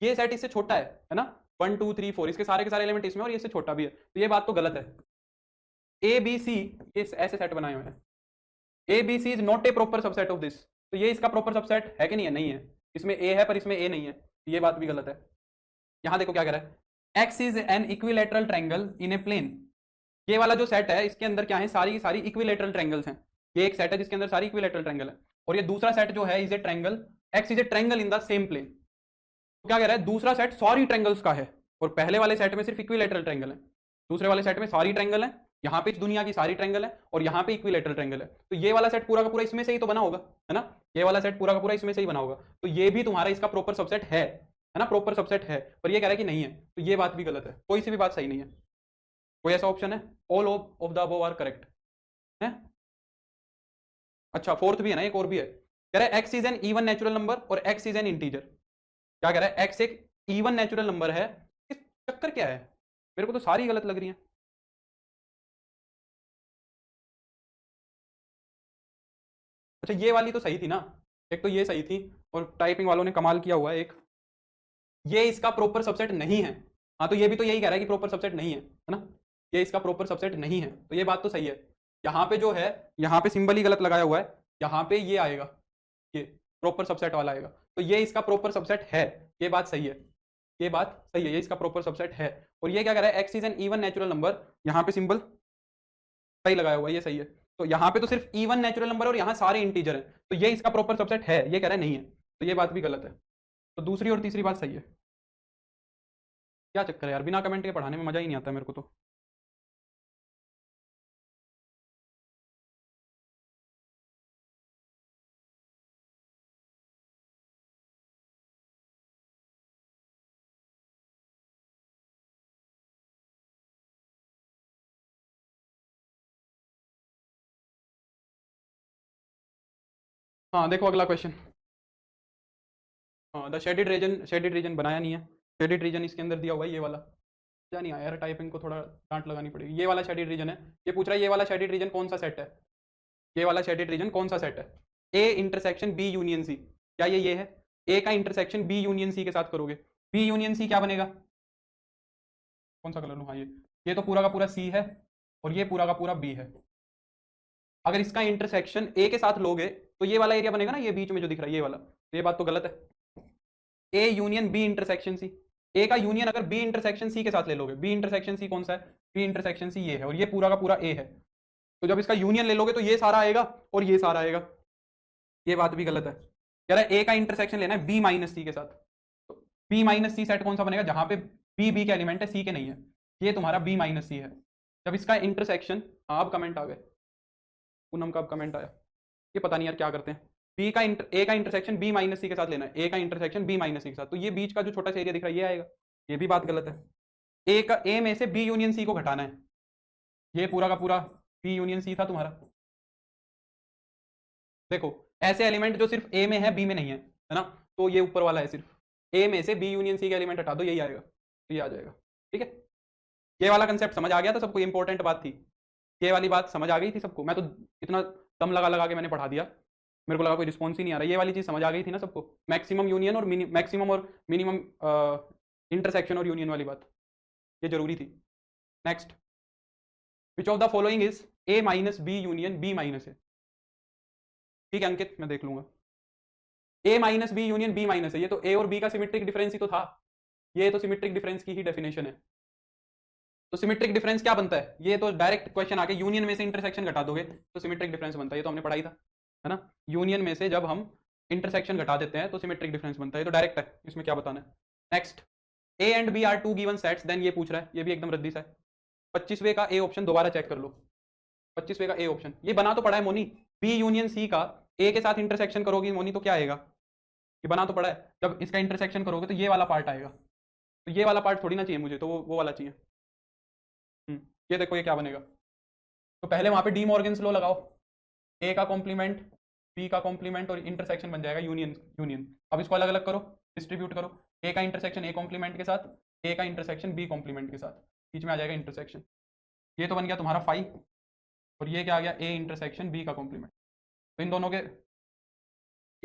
ये सेट इससे छोटा है ना, 1 2 3 4 इसके सारे के सारे एलिमेंट इसमें और ये इससे छोटा भी है, तो ये बात तो गलत है। ए बी सी ये ऐसे सेट बनाए हुए हैं, A B C is not a proper subset of this, तो ये इसका प्रॉपर सबसेट है कि नहीं है? नहीं है, इसमें ए है पर इसमें ए नहीं है, ये बात भी गलत है। यहां देखो क्या कह रहा है, x is an equilateral triangle in a plane. ये वाला जो सेट है इसके अंदर क्या है, सारी की सारी इक्विलेटरल ट्रायंगल्स हैं। ये एक सेट है जिसके अंदर सारी इक्विलेटरल ट्रायंगल है, और ये दूसरा सेट जो है is a triangle, X is a triangle in the same plane. तो क्या कह रहा है, दूसरा सेट सारी ट्रायंगल्स का है, और पहले वाले सेट में सिर्फ इक्विलेटरल ट्रायंगल है, दूसरे वाले सेट में सारी ट्रायंगल है, यहाँ पे इस दुनिया की सारी ट्रायंगल है, और यहाँ पे इक्विलेटरल ट्रायंगल है। तो ये वाला सेट पूरा का पूरा इसमें से ही तो बना होगा, है ना, ये वाला सेट पूरा का पूरा इसमें से ही बना होगा, तो ये भी तुम्हारा इसका प्रॉपर सबसेट है ना, प्रॉपर सबसेट है, पर ये कह रहा है कि नहीं है, तो ये बात भी गलत है, कोई सी भी बात सही नहीं है। कोई ऐसा ऑप्शन है? All of the above are correct है। अच्छा फोर्थ भी है ना, एक और भी है, कह रहा है x is N even natural number और एक्स इज एन इंटीजर। क्या कह रहा है, एक्स एक इवन नेचुरल नंबर है, इस चक्कर क्या है, मेरे को तो सारी गलत लग रही है। अच्छा ये वाली तो सही थी ना, एक तो ये सही थी, और टाइपिंग वालों ने कमाल किया हुआ है एक, ये इसका प्रॉपर सबसेट नहीं है। हाँ तो ये भी तो यही कह रहा है कि प्रॉपर सबसेट नहीं है ना, ये इसका प्रॉपर सबसेट नहीं है, तो ये बात तो सही है। यहाँ पे जो है, यहाँ पे सिंबल ही गलत लगाया हुआ है, यहाँ पे ये आएगा, ये प्रॉपर सबसेट वाला आएगा, तो ये इसका प्रॉपर सबसेट है, ये बात सही है, ये बात सही है, ये इसका प्रॉपर सबसेट है। और ये क्या कह रहा है, x is N even natural number, यहाँ पे सिंबल सही लगाया हुआ है, ये सही है। तो यहाँ पे तो सिर्फ इवन नेचुरल नंबर और यहाँ सारे इंटीजर है, तो ये इसका प्रॉपर सबसेट है, ये कह रहा है नहीं है, तो ये बात भी गलत है। तो दूसरी और तीसरी बात सही है। क्या चक्कर है यार, बिना कमेंट के पढ़ाने में मजा ही नहीं आता मेरे को तो। हाँ देखो अगला क्वेश्चन। हाँ द शेडिड रीजन बनाया नहीं है, शेडिड रीजन इसके अंदर दिया हुआ है, ये वाला क्या नहीं आया यार, टाइपिंग को थोड़ा डांट लगानी पड़ेगी। ये वाला शेडिड रीजन है, ये पूछ रहा है ये वाला शेडिड रीजन कौन सा सेट है, ये वाला शेडिड रीजन कौन सा सेट है। A intersection B union C, क्या ये है, ए का इंटरसेक्शन बी यूनियन सी के साथ करोगे, बी यूनियन सी क्या बनेगा, कौन सा कलर लूँ, हाँ ये तो पूरा का पूरा सी है, और ये पूरा का पूरा बी है। अगर इसका इंटरसेक्शन ए के साथ लोगे तो ये वाला एरिया बनेगा ना, ये बीच में जो दिख रहा है ये वाला, तो ये बात तो गलत है। A union B intersection C, A का यूनियन अगर बी इंटरसेक्शन सी के साथ ले लोगे, बी इंटरसेक्शन सी कौन सा है, बी इंटरसेक्शन सी ये है, और ये पूरा का पूरा ए है, तो जब इसका यूनियन ले लोगे तो ये सारा आएगा और ये सारा आएगा, ये बात भी गलत है। कह रहा है ए का इंटरसेक्शन लेना है बी माइनस सी के साथ, तो बी माइनस सी सेट कौन सा बनेगा, जहां पे बी बी के एलिमेंट है सी के नहीं है, ये तुम्हारा बी माइनस सी है। जब इसका इंटरसेक्शन, आप कमेंट आ गए, पूनम का अब कमेंट आया, ये पता नहीं यार क्या करते हैं, बी का ए का इंटरसेक्शन बी माइनस सी के साथ लेना है, ए का इंटरसेक्शन बी माइनस सी के साथ, तो ये बीच का जो छोटा सा एरिया दिख रहा है ये आएगा, ये भी बात गलत है। ए का ए में से बी यूनियन सी को घटाना है, ये पूरा का पूरा बी यूनियन सी था तुम्हारा। देखो ऐसे एलिमेंट जो सिर्फ ए में है बी में नहीं है ना, तो ये ऊपर वाला है, सिर्फ ए में से बी यूनियन सी का एलिमेंट हटा दो, यही आएगा, तो ये आ जाएगा। ठीक है, ये वाला कंसेप्ट समझ आ गया था सबको, इंपॉर्टेंट बात थी, ये वाली बात समझ आ गई थी सबको, मैं तो इतना दम लगा लगा के मैंने पढ़ा दिया, मेरे को लगा कोई रिस्पॉन्स ही नहीं आ रहा, ये वाली चीज समझ आ गई थी ना सबको, मैक्सिमम यूनियन और मैक्सिमम और मिनिमम इंटरसेक्शन और यूनियन वाली बात, ये जरूरी थी। Next, which of the following is A minus B union B minus है। ठीक है अंकित, मैं देख लूंगा, A minus B union B minus है, ये तो ए और बी का सिमेट्रिक डिफरेंस ही तो था, ये तो सिमेट्रिक डिफरेंस की ही डेफिनेशन है। तो सिमेट्रिक डिफरेंस क्या बनता है, ये तो डायरेक्ट क्वेश्चन आके यूनियन में से इंटरसेक्शन घटा दोगे तो सिमेट्रिक डिफरेंस बनता है, ये तो हमने पढ़ाई था, है ना, यूनियन में से जब हम इंटरसेक्शन घटा देते हैं तो सिमेट्रिक डिफरेंस बनता है, ये तो डायरेक्ट है, इसमें क्या बताना है। Next, A and B are two given sets, then ये पूछ रहा है, ये भी एकदम रद्दी सा है। 25वें का ए ऑप्शन दोबारा चेक कर लो, 25वें का ए ऑप्शन, ये बना तो पड़ा है मोनी, बी यूनियन सी का ए के साथ इंटरसेक्शन करोगी मोनी तो क्या आएगा, ये बना तो पड़ा है, जब इसका इंटरसेक्शन करोगे तो ये वाला पार्ट आएगा, तो ये वाला पार्ट थोड़ी ना चाहिए मुझे, तो वो वाला चाहिए। ये देखो ये क्या बनेगा, तो पहले वहां पे डी मॉर्गन्स लॉ लगाओ, ए का कॉम्प्लीमेंट बी का कॉम्प्लीमेंट और इंटरसेक्शन बन जाएगा यूनियन यूनियन। अब इसको अलग अलग करो, डिस्ट्रीब्यूट करो, ए का इंटरसेक्शन ए कॉम्प्लीमेंट के साथ, ए का इंटरसेक्शन बी कॉम्प्लीमेंट के साथ, बीच में आ जाएगा इंटरसेक्शन, ये तो बन गया तुम्हारा फाइव, और ये क्या आ गया ए इंटरसेक्शन बी का कॉम्प्लीमेंट। तो इन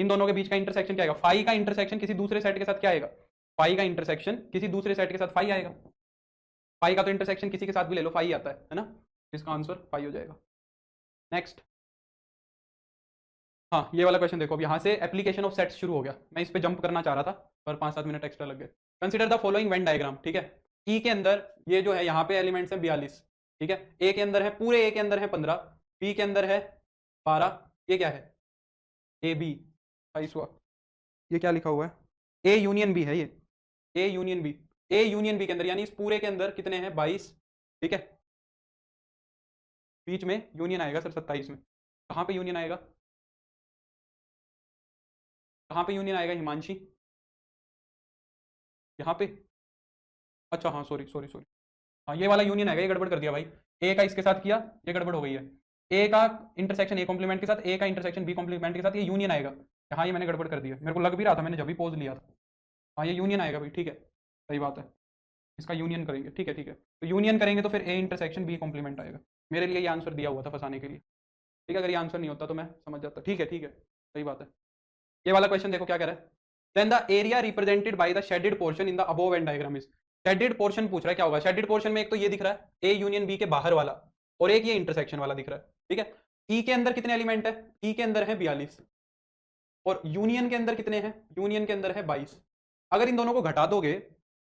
दोनों के बीच का इंटरसेक्शन क्या आएगा, फाइव का इंटरसेक्शन किसी दूसरे सेट के साथ क्या आएगा, फाइव का इंटरसेक्शन किसी दूसरे सेट के साथ फाइव आएगा, फाइव का तो इंटरसेक्शन किसी के साथ भी ले लो फाइव आता है ना, इसका आंसर फाइव हो जाएगा। नेक्स्ट, हाँ ये वाला क्वेश्चन देखो, अब यहाँ से एप्लीकेशन ऑफ सेट्स शुरू हो गया, मैं इस पे जंप करना चाह रहा था पर 5-7 मिनट एक्स्ट्रा लग गए। Consider the following Venn diagram, ठीक है, ई के अंदर ये जो है यहाँ पे एलिमेंट्स है 42, ठीक है, ए के अंदर है, पूरे ए के अंदर है 15, बी के अंदर है 12, ये क्या है ए बी 22, ये क्या लिखा हुआ है ए यूनियन बी है, ये A union B, A union B के अंदर यानी इस पूरे के अंदर कितने हैं 22, ठीक है, बीच में यूनियन आएगा सर 27 में, कहाँ पे यूनियन आएगा, कहाँ पे यूनियन आएगा हिमांशी, यहाँ पे, अच्छा हाँ सॉरी सॉरी सॉरी, हाँ ये वाला यूनियन आएगा, ये गड़बड़ कर दिया भाई, ए का इसके साथ किया, ये गड़बड़ हो गई है, ए का इंटरसेक्शन ए कॉम्प्लीमेंट के साथ, ए का इंटरसेक्शन बी कॉम्प्लीमेंट के साथ, ये यूनियन आएगा, हाँ ये मैंने गड़बड़ कर दिया, मेरे को लग भी रहा था, मैंने जब भी पोज लिया था, हाँ ये यूनियन आएगा भाई, ठीक है सही बात है, इसका यूनियन करेंगे, ठीक है ठीक है, तो यूनियन करेंगे तो फिर ए इंटरसेक्शन बी कॉम्प्लीमेंट आएगा, मेरे लिए ये आंसर दिया हुआ था फंसाने के लिए, ठीक है, अगर ये आंसर नहीं होता तो मैं समझ जाता, ठीक है सही बात है। ये वाला क्वेश्चन देखो क्या कह रहा है, then the area represented by the shaded portion in the above and diagram is, shaded portion पूछ रहा है क्या होगा, शेडेड पोर्शन में एक तो ये दिख रहा है ए यूनियन बी के बाहर वाला, और एक ये इंटरसेक्शन वाला दिख रहा है, ठीक है, ई के अंदर कितने एलिमेंट है, ई के अंदर है 42, और यूनियन के अंदर कितने हैं, यूनियन के अंदर है 22, अगर इन दोनों को घटा दोगे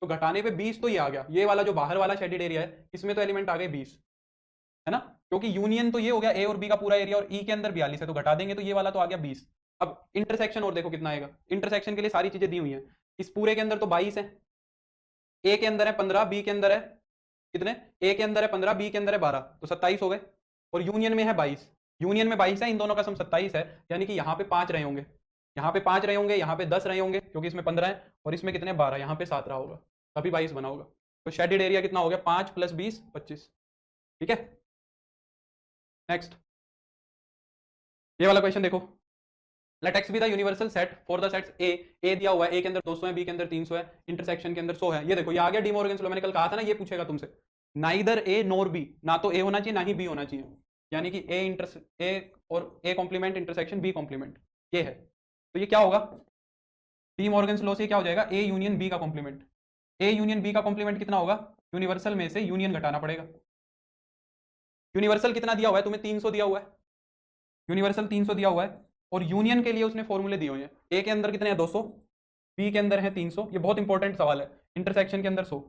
तो घटाने पे 20 तो ये आ गया, ये वाला जो बाहर वाला शेडेड एरिया है इसमें तो एलिमेंट आ गए 20, है ना, क्योंकि यूनियन तो ये हो गया ए और बी का पूरा एरिया, और ई के अंदर 42 है, तो घटा देंगे तो ये वाला तो आ गया 20। अब इंटरसेक्शन और देखो कितना आएगा, इंटरसेक्शन के लिए सारी चीजें दी हुई हैं, इस पूरे के अंदर तो 22 है, ए के अंदर है 15, बी के अंदर है कितने, ए के अंदर है 15, बी के अंदर है 12, तो 27 हो गए, और यूनियन में है 22, यूनियन में 22 है, इन दोनों का सम 27 है, यानी कि यहाँ पे 5 रहे होंगे, यहाँ पे 5 रहे होंगे, यहाँ पे 10 रहे होंगे क्योंकि इसमें 15 है, और इसमें कितने 12, यहाँ पे 7 रहा होगा, तभी 22 बना होगा, तो शेडेड एरिया कितना हो गया 5 + 20 25, ठीक है। नेक्स्ट, ये वाला क्वेश्चन देखो, let X be the universal set for the sets A दिया हुआ है, ए के अंदर 200 है, बी के अंदर 300 है, इंटरसेक्शन के अंदर 100 है, ये देखो ये आ गया डी मॉर्गन्स लॉ, मैंने कल कहा था ना ये पूछेगा तुमसे, नाइदर ए नॉर बी, ना तो ए होना चाहिए ना ही बी होना चाहिए, यानी कि ए और A complement intersection B complement, ये है, तो ये क्या होगा डी मॉर्गन्स लॉ से क्या हो जाएगा ए यूनियन बी का कॉम्प्लीमेंट, ए यूनियन बी का कॉम्प्लीमेंट कितना होगा, यूनिवर्सल में से यूनियन घटाना पड़ेगा, यूनिवर्सल कितना दिया हुआ है तुम्हें 300 दिया हुआ है, यूनिवर्सल 300 दिया हुआ है, और यूनियन के लिए उसने फॉर्मूले दिए हुए हैं, ए के अंदर कितने हैं 200, बी के अंदर है 300, ये बहुत इंपॉर्टेंट सवाल है, इंटरसेक्शन के अंदर 100,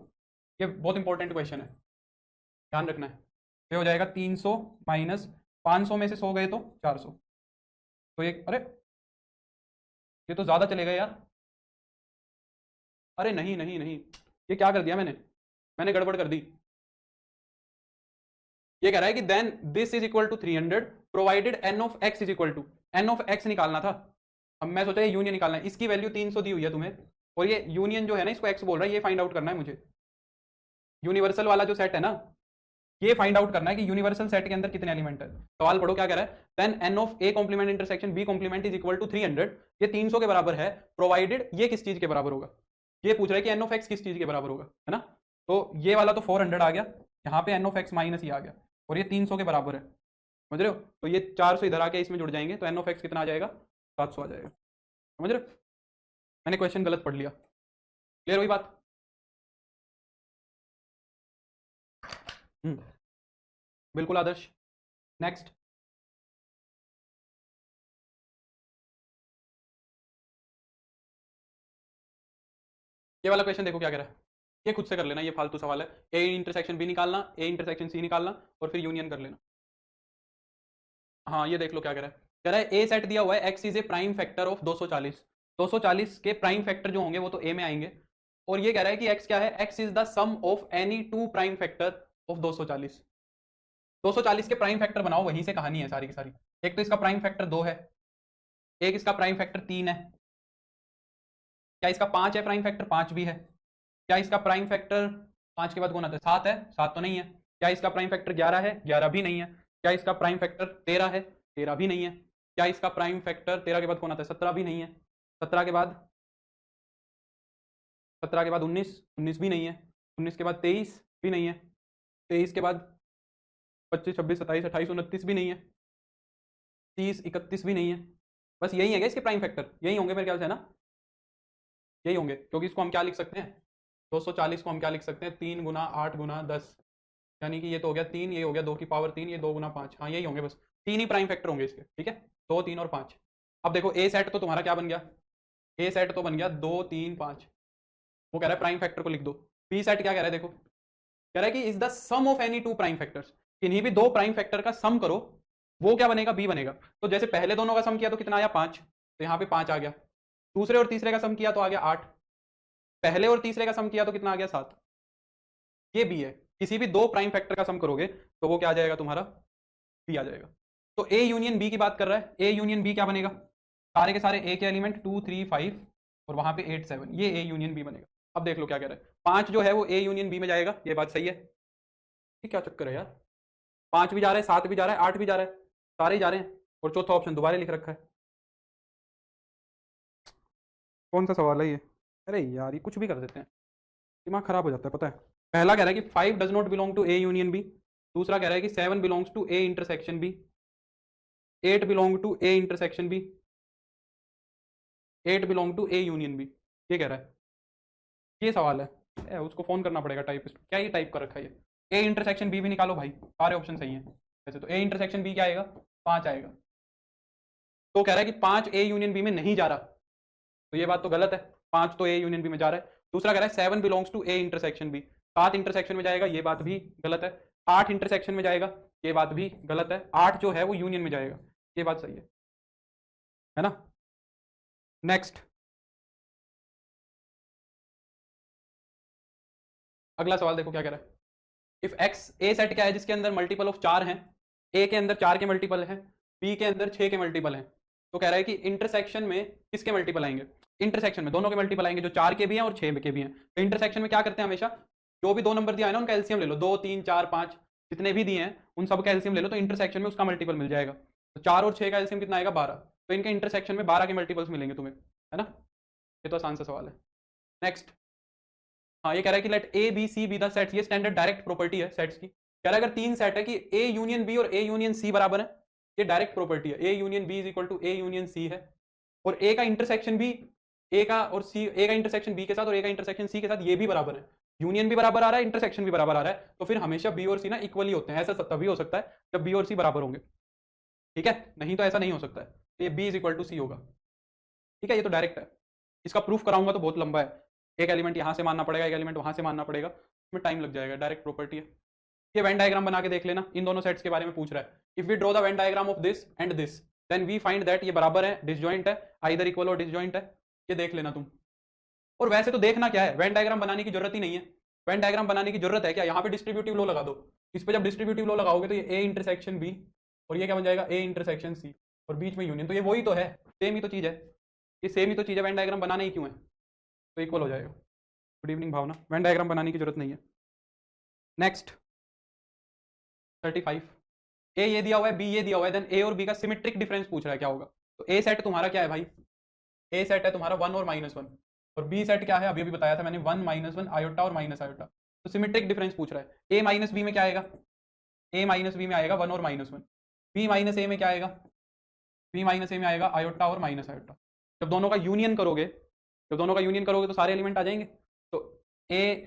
ये बहुत इंपॉर्टेंट क्वेश्चन है, ध्यान रखना है, ये हो जाएगा 300 माइनस 500 में से 100 गए तो 400, तो ये अरे ये तो ज्यादा चलेगा यार, अरे नहीं नहीं नहीं, ये क्या कर दिया मैंने गड़बड़ कर दी, ये कह रहा है कि then this is equal to 300 provided N of X is equal to, N of X निकालना था, अब मैं सोचा यूनियन निकालना है, इसकी वैल्यू 300 दी हुई है तुम्हें, और ये यूनियन जो है ना इसको एक्स बोल रहा है, ये फाइंड आउट करना है मुझे, यूनिवर्सल वाला जो सेट है ना ये फाइंड आउट करना है कि यूनिवर्सल सेट के अंदर कितने एलिमेंट है, सवाल पढ़ो क्या कह रहा है, then N of A complement intersection B complement is equal to 300, ये 300 के बराबर है, प्रोवाइडेड ये किस चीज के बराबर होगा, ये पूछ रहा है कि एन ऑफ एक्स किस चीज के बराबर होगा, है ना, तो ये वाला तो 400 आ गया, यहाँ पे एन ऑफ एक्स माइनस ही आ गया, और ये 300 के बराबर है, समझ रहे हो, तो ये 400 इधर आके इसमें जुड़ जाएंगे, तो एन ऑफ एक्स कितना आ जाएगा 700 आ जाएगा, समझ रहे हो, मैंने क्वेश्चन गलत पढ़ लिया, क्लियर हुई बात, बिल्कुल आदर्श। नेक्स्ट, ये वाला क्वेश्चन देखो क्या कह रहा है, ये खुद से कर लेना, ये फालतू सवाल है, ए इंटरसेक्शन बी निकालना, ए इंटरसेक्शन सी निकालना, और फिर यूनियन कर लेना, हाँ ये देख लो क्या कह रहा है ए सेट दिया हुआ है x is a prime factor of 240, 240 के प्राइम फैक्टर जो होंगे वो तो ए में आएंगे, और ये कह रहा है कि x क्या है, x is the sum of any two prime factor of 240। 240 के प्राइम फैक्टर बनाओ, वहीं से कहानी है सारी की सारी। एक तो इसका प्राइम फैक्टर 2 है, एक इसका प्राइम फैक्टर 3 है, क्या इसका 5 है, प्राइम फैक्टर 5 भी है, क्या इसका प्राइम फैक्टर 5 के बाद कौन आता है, 7 है, 7 तो नहीं है, क्या इसका प्राइम फैक्टर 11 है, 11 भी नहीं है, क्या इसका प्राइम फैक्टर 13 है, 13 भी नहीं है, क्या इसका प्राइम फैक्टर 13 के बाद कौन आता है, 17 भी नहीं है, 17 के बाद 19, 19 भी नहीं है, 19 के बाद 23 भी नहीं है, 23 के बाद 25, 26, 27, 28, 29 भी नहीं है, 30, 31 भी नहीं है। बस यही है क्या इसके प्राइम फैक्टर, यही होंगे मेरे ख्याल से ना, यही होंगे, क्योंकि इसको हम क्या लिख सकते हैं, 240 को हम क्या लिख सकते हैं, 3 गुना 8 गुना 10, यानी कि ये तो हो गया 3, ये हो गया 2 की पावर 3, ये 2 गुना 5, हाँ यही होंगे, बस 3 ही प्राइम फैक्टर होंगे इसके, ठीक है, 2, 3 और 5। अब देखो ए सेट तो तुम्हारा क्या बन गया, ए सेट तो बन गया 2, 3, 5, वो कह रहा है प्राइम फैक्टर को लिख दो। बी सेट क्या कह रहा है, देखो कह रहा है कि is the sum of any two prime factors, किन्हीं भी दो प्राइम फैक्टर का सम करो, वो क्या बनेगा, बी बनेगा। तो जैसे पहले दोनों का सम किया तो कितना आया, 5, तो यहाँ पे 5 आ गया, दूसरे और तीसरे का सम किया तो आ गया 8, पहले और तीसरे का सम किया तो कितना आ गया, 7, ये बी है। किसी भी दो प्राइम फैक्टर का सम करोगे तो वो क्या आ जाएगा तुम्हारा, बी आ जाएगा। तो ए यूनियन बी की बात कर रहा है, ए यूनियन बी क्या बनेगा, सारे के सारे ए के एलिमेंट 2, 3, 5 और वहां पे 8, 7, ये ए यूनियन बी बनेगा। अब देख लो क्या कह रहा है, 5 जो है वो ए यूनियन बी में जाएगा, ये बात सही है, ये क्या चक्कर है यार, 5 भी जा रहा है, 7 भी जा रहा है, 8 भी जा रहा है, सारे ही जा रहे हैं, और चौथा ऑप्शन दोबारा लिख रखा है, कौन सा सवाल है ये, अरे यार ये कुछ भी कर देते हैं, दिमाग खराब हो जाता है पता है। पहला कह रहा है कि 5 does not belong to A union B, दूसरा कह रहा है कि 7 belongs to A intersection B, 8 belong to A intersection B, 8 belong to A union B, ये कह रहा है, ये सवाल है, उसको फोन करना पड़ेगा टाइपिस्ट, क्या ये टाइप कर रखा है ये, ए इंटरसेक्शन बी भी निकालो भाई, सारे ऑप्शन सही हैं वैसे तो, ए इंटरसेक्शन बी क्या आएगा, 5 आएगा, तो कह रहा है कि 5 ए यूनियन बी में नहीं जा रहा, तो ये बात तो गलत है, 5 तो ए यूनियन बी में जा रहा है। दूसरा कह रहा है 7 belongs to A intersection B, 7 intersection में जाएगा, ये बात भी गलत है, 8 इंटरसेक्शन में जाएगा, ये बात भी गलत है, 8 जो है वो यूनियन में जाएगा, ये बात सही है ना। नेक्स्ट अगला सवाल देखो क्या कह रहा है, इफ एक्स, ए सेट क्या है जिसके अंदर मल्टीपल ऑफ 4 हैं, ए के अंदर 4 के मल्टीपल हैं, बी के अंदर 6 के मल्टीपल हैं, तो कह रहा है कि इंटरसेक्शन में किसके मल्टीपल आएंगे, इंटरसेक्शन में दोनों के मल्टीपल आएंगे, जो 4 के भी हैं और 6 के भी हैं। तो इंटरसेक्शन में क्या करते हैं हमेशा, जो भी दो नंबर दिया है ना उनका एलसीएम ले लो, 2, 3, 4, 5 जितने भी दिए हैं उन सब का एलसीएम ले लो, तो इंटरसेक्शन में उसका मल्टीपल मिल जाएगा। तो 4 और 6 का एलसीएम कितना आएगा, 12, तो इनके इंटरसेक्शन में 12 के मल्टीपल्स मिलेंगे तुम्हें, है ना, ये तो आसान सा सवाल है। नेक्स्ट, हाँ ये कह रहा है कि let A B C be the sets, ये स्टैंडर्ड डायरेक्ट प्रॉपर्टी है सेट्स की, कह रहा है अगर 3 सेट है कि ए यूनियन बी और ए यूनियन सी बराबर है, ये डायरेक्ट प्रॉपर्टी है, A union B is equal to A union C है, और ए का इंटरसेक्शन भी ए का और सी, ए का इंटरसेक्शन बी के साथ और ए का इंटरसेक्शन सी के साथ ये भी बराबर है, यूनियन भी बराबर आ रहा है, इंटरसेक्शन भी बराबर आ रहा है, तो फिर हमेशा बी और सी ना इक्वली होते हैं, ऐसा तभी हो सकता है जब बी और सी बराबर होंगे, ठीक है, नहीं तो ऐसा नहीं हो सकता है, तो ये बी इज इक्वल टू सी होगा, ठीक है, ये तो डायरेक्ट है। इसका प्रूफ कराऊंगा तो बहुत लंबा है, एक एलिमेंट यहां से मानना पड़ेगा, एक एलिमेंट वहां से मानना पड़ेगा, इसमें टाइम लग जाएगा, डायरेक्ट प्रॉपर्टी है। ये वेन डायग्राम बना के देख लेना, इन दोनों सेट्स के बारे में पूछ रहा है, if we draw the Venn diagram of this and this then we find that ये बराबर है, डिसजॉइंट है, आइदर इक्वल और डिसजॉइंट है, ये देख लेना तुम। और वैसे तो देखना क्या है, वेन डायग्राम बनाने की जरूरत ही नहीं है, वेन डायग्राम बनाने की जरूरत है क्या, यहाँ पे डिस्ट्रीब्यूटिव लॉ लगा दो, इस पे जब डिस्ट्रीब्यूटिव लॉ लगाओगे तो ये ए इंटरसेक्शन बी और ये क्या बन जाएगा, ए इंटरसेक्शन सी, और बीच में यूनियन, तो ये वही तो है, सेम ही तो चीज है, ये सेम ही तो चीज है, वेन डायग्राम बनाना ही क्यों है, तो इक्वल हो जाएगा। गुड इवनिंग भावना, वेन डायग्राम बनाने की जरूरत नहीं है। नेक्स्ट 35, ए ये दिया हुआ है, बी ये दिया हुआ है, देन ए और बी का सिमेट्रिक डिफरेंस पूछ रहा है क्या होगा, तो ए सेट तुम्हारा क्या है भाई, ए सेट है तुम्हारा 1 और -1, और बी सेट क्या है, अभी अभी बताया था मैंने, 1 -1 आयोटा और माइनस आयोटा, तो सिमेट्रिक डिफरेंस पूछ रहा है, ए माइनस बी में क्या आएगा, ए माइनस बी में आएगा 1 और -1, बी माइनस ए में क्या आएगा, बी माइनस ए में आएगा आयोटा और माइनस आयोटा। जब दोनों का यूनियन करोगे, जब दोनों का यूनियन करोगे तो सारे एलिमेंट आ जाएंगे, तो ए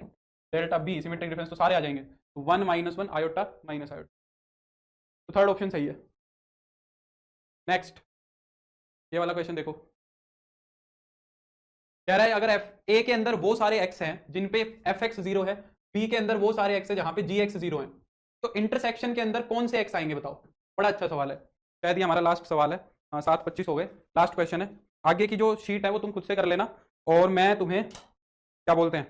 डेल्टा बी सिमेट्रिक डिफरेंस तो सारे आ जाएंगे, तो 1 -1 आयोटा माइनस आयोटा, तो थर्ड ऑप्शन सही है। नेक्स्ट ये वाला क्वेश्चन देखो, कह रहा है अगर एफ ए के अंदर वो सारे एक्स हैं जिन पे एफ एक्स 0 है, बी के अंदर वो सारे एक्स है जहां पे जी एक्स 0 है, तो इंटरसेक्शन के अंदर कौन से एक्स आएंगे बताओ। बड़ा अच्छा सवाल है, शायद ये हमारा लास्ट सवाल है, हाँ 7:25 हो गए, लास्ट क्वेश्चन है, आगे की जो शीट है वो तुम खुद से कर लेना और मैं तुम्हें क्या बोलते हैं।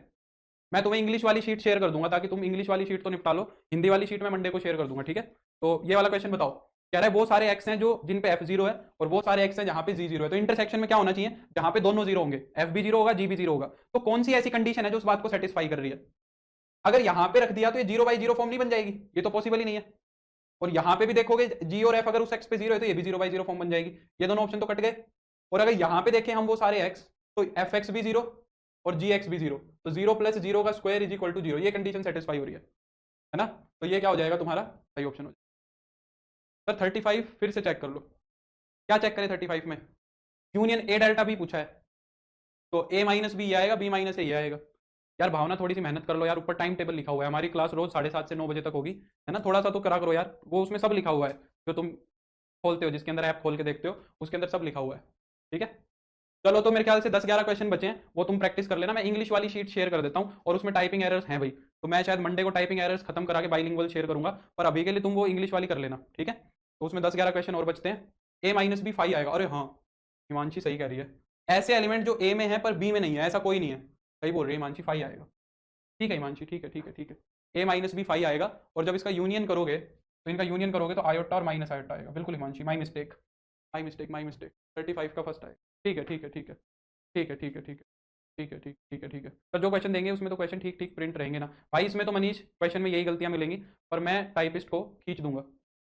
मैं तुम्हें इंग्लिश वाली शीट शेयर कर दूंगा ताकि तुम इंग्लिश वाली शीट तो निपटा लो, हिंदी वाली शीट मैं मंडे को शेयर कर दूंगा, ठीक है। तो ये वाला क्वेश्चन बताओ, कह रहा है वो सारे एक्स हैं जो जिन पे F0 है और वो सारे एक्स हैं जहां पे G0 है, तो इंटरसेक्शन में क्या होना चाहिए, जहां पे दोनों जीरो होंगे, F भी जीरो होगा G भी जीरो होगा। तो कौन सी ऐसी कंडीशन है जो उस बात को सेटिस्फाई कर रही है। अगर यहां पे रख दिया तो ये 0/0 फॉर्म नहीं बन जाएगी, ये तो पॉसिबल ही नहीं है। और यहां पे भी देखोगे G और F अगर उस एक्स पे जीरो है तो ये भी 0/0 फॉर्म बन जाएगी, ये दोनों ऑप्शन तो कट गए। और अगर यहां पे देखें हम वो सारे एक्स, तो एफ एक्स भी जीरो और जी एक्स भी जीरो, तो 0 + 0 का स्क्वायर इज इक्वल टू 0, ये कंडीशन सेटिस्फाई हो रही है ना। तो ये क्या हो जाएगा तुम्हारा सही ऑप्शन हो जाएगा। सर 35 फिर से चेक कर लो, क्या चेक करें 35 में, यूनियन ए डेल्टा बी पूछा है, तो ए माइनस बी ये आएगा, बी माइनस ए ये आएगा। यार भावना थोड़ी सी मेहनत कर लो यार, ऊपर टाइम टेबल लिखा हुआ है, हमारी क्लास रोज 7:30 से 9 बजे तक होगी, है ना, थोड़ा सा तो करा करो यार, वो उसमें सब लिखा हुआ है, जो तुम खोलते हो, जिसके अंदर ऐप खोल के देखते हो उसके अंदर सब लिखा हुआ है, ठीक है। चलो तो मेरे ख्याल से 10-11 क्वेश्चन बचे हैं, वो तुम प्रैक्टिस कर लेना, मैं इंग्लिश वाली शीट शेयर कर देता हूँ और उसमें टाइपिंग एरर्स हैं भाई, तो मैं शायद मंडे को टाइपिंग एरर्स खत्म करा के बाइलिंगुअल शेयर करूंगा, पर अभी के लिए तुम वो इंग्लिश वाली कर लेना, ठीक है। तो उसमें 10-11 क्वेश्चन और बचते हैं। ए माइनस बी 5 आएगा, अरे हाँ हिमांशी सही कह रही है, ऐसे एलिमेंट जो ए में है पर बी में नहीं है, ऐसा कोई नहीं है, सही बोल रही है हिमांशी, 5 आएगा, ठीक है हिमांशी, ठीक है ठीक है ठीक है। ए माइनस बी 5 आएगा, और जब इसका यूनियन करोगे तो इनका यूनियन करोगे तो आयोटा और माइनस आयोटा आएगा, बिल्कुल Himanshi, my mistake my mistake my mistake, 35 का फर्स्ट आएगा, ठीक है ठीक है ठीक है ठीक है ठीक है ठीक है ठीक है ठीक ठीक है ठीक है। पर जो क्वेश्चन देंगे उसमें तो क्वेश्चन ठीक ठीक प्रिंट रहेंगे ना भाई, इसमें तो मनीष क्वेश्चन में यही गलतियां मिलेंगी, पर मैं टाइपिस्ट को खींच दूंगा,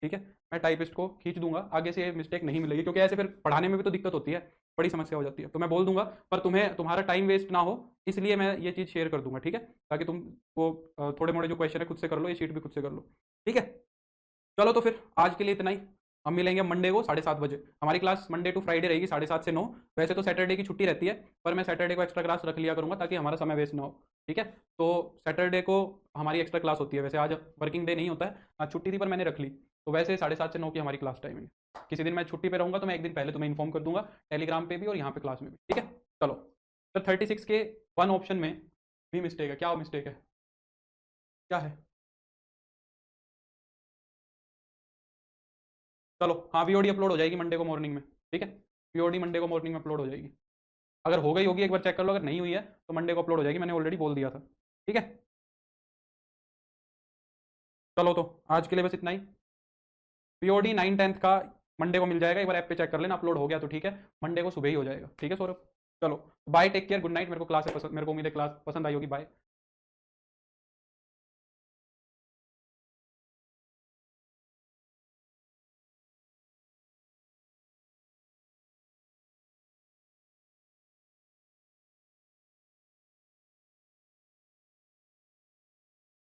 ठीक है, मैं टाइपिस्ट को खींच दूंगा, आगे से ये मिस्टेक नहीं मिलेगी, क्योंकि ऐसे फिर पढ़ाने में भी तो दिक्कत होती है, बड़ी समस्या हो जाती है, तो मैं बोल दूंगा, पर तुम्हें तुम्हारा टाइम वेस्ट ना हो इसलिए मैं ये चीज़ शेयर कर दूंगा, ठीक है, ताकि तुम वो थोड़े मोड़े जो क्वेश्चन है खुद से कर लो, ये शीट भी खुद से कर लो, ठीक है। चलो तो फिर आज के लिए इतना ही, हम मिलेंगे मंडे को 7:30 बजे, हमारी क्लास मंडे टू फ्राइडे रहेगी 7:30 से 9, वैसे तो सैटरडे की छुट्टी रहती है, पर मैं सैटरडे को एक्स्ट्रा क्लास रख लिया करूंगा ताकि हमारा समय वेस्ट ना हो, ठीक है। तो सैटरडे को हमारी एक्स्ट्रा क्लास होती है, वैसे आज वर्किंग डे नहीं होता है, आज छुट्टी थी पर मैंने रख ली, तो वैसे 7:30 से 9 की हमारी क्लास टाइमिंग। किसी दिन मैं छुट्टी पर रहूंगा तो मैं एक दिन पहले तुम्हें इन्फॉर्म कर दूंगा, टेलीग्राम पे भी और यहाँ पे क्लास में भी, ठीक है। चलो सर 36 के 1 ऑप्शन में भी मिस्टेक है, क्या मिस्टेक है, क्या है। चलो हाँ, वीओडी अपलोड हो जाएगी मंडे को मॉर्निंग में, ठीक है, वीओडी मंडे को मॉर्निंग में अपलोड हो जाएगी, अगर हो गई होगी एक बार चेक कर लो, अगर नहीं हुई है तो मंडे को अपलोड हो जाएगी, मैंने ऑलरेडी बोल दिया था, ठीक है। चलो तो आज के लिए बस इतना ही, पीओडी 9/10 का मंडे को मिल जाएगा, एक बार ऐप पे चेक कर लेना, अपलोड हो गया तो ठीक है, मंडे को सुबह ही हो जाएगा, ठीक है सौरभ। चलो bye, take care, good night, मेरे को क्लास है पसंद, मेरे को उम्मीद है क्लास पसंद आई होगी, बाय।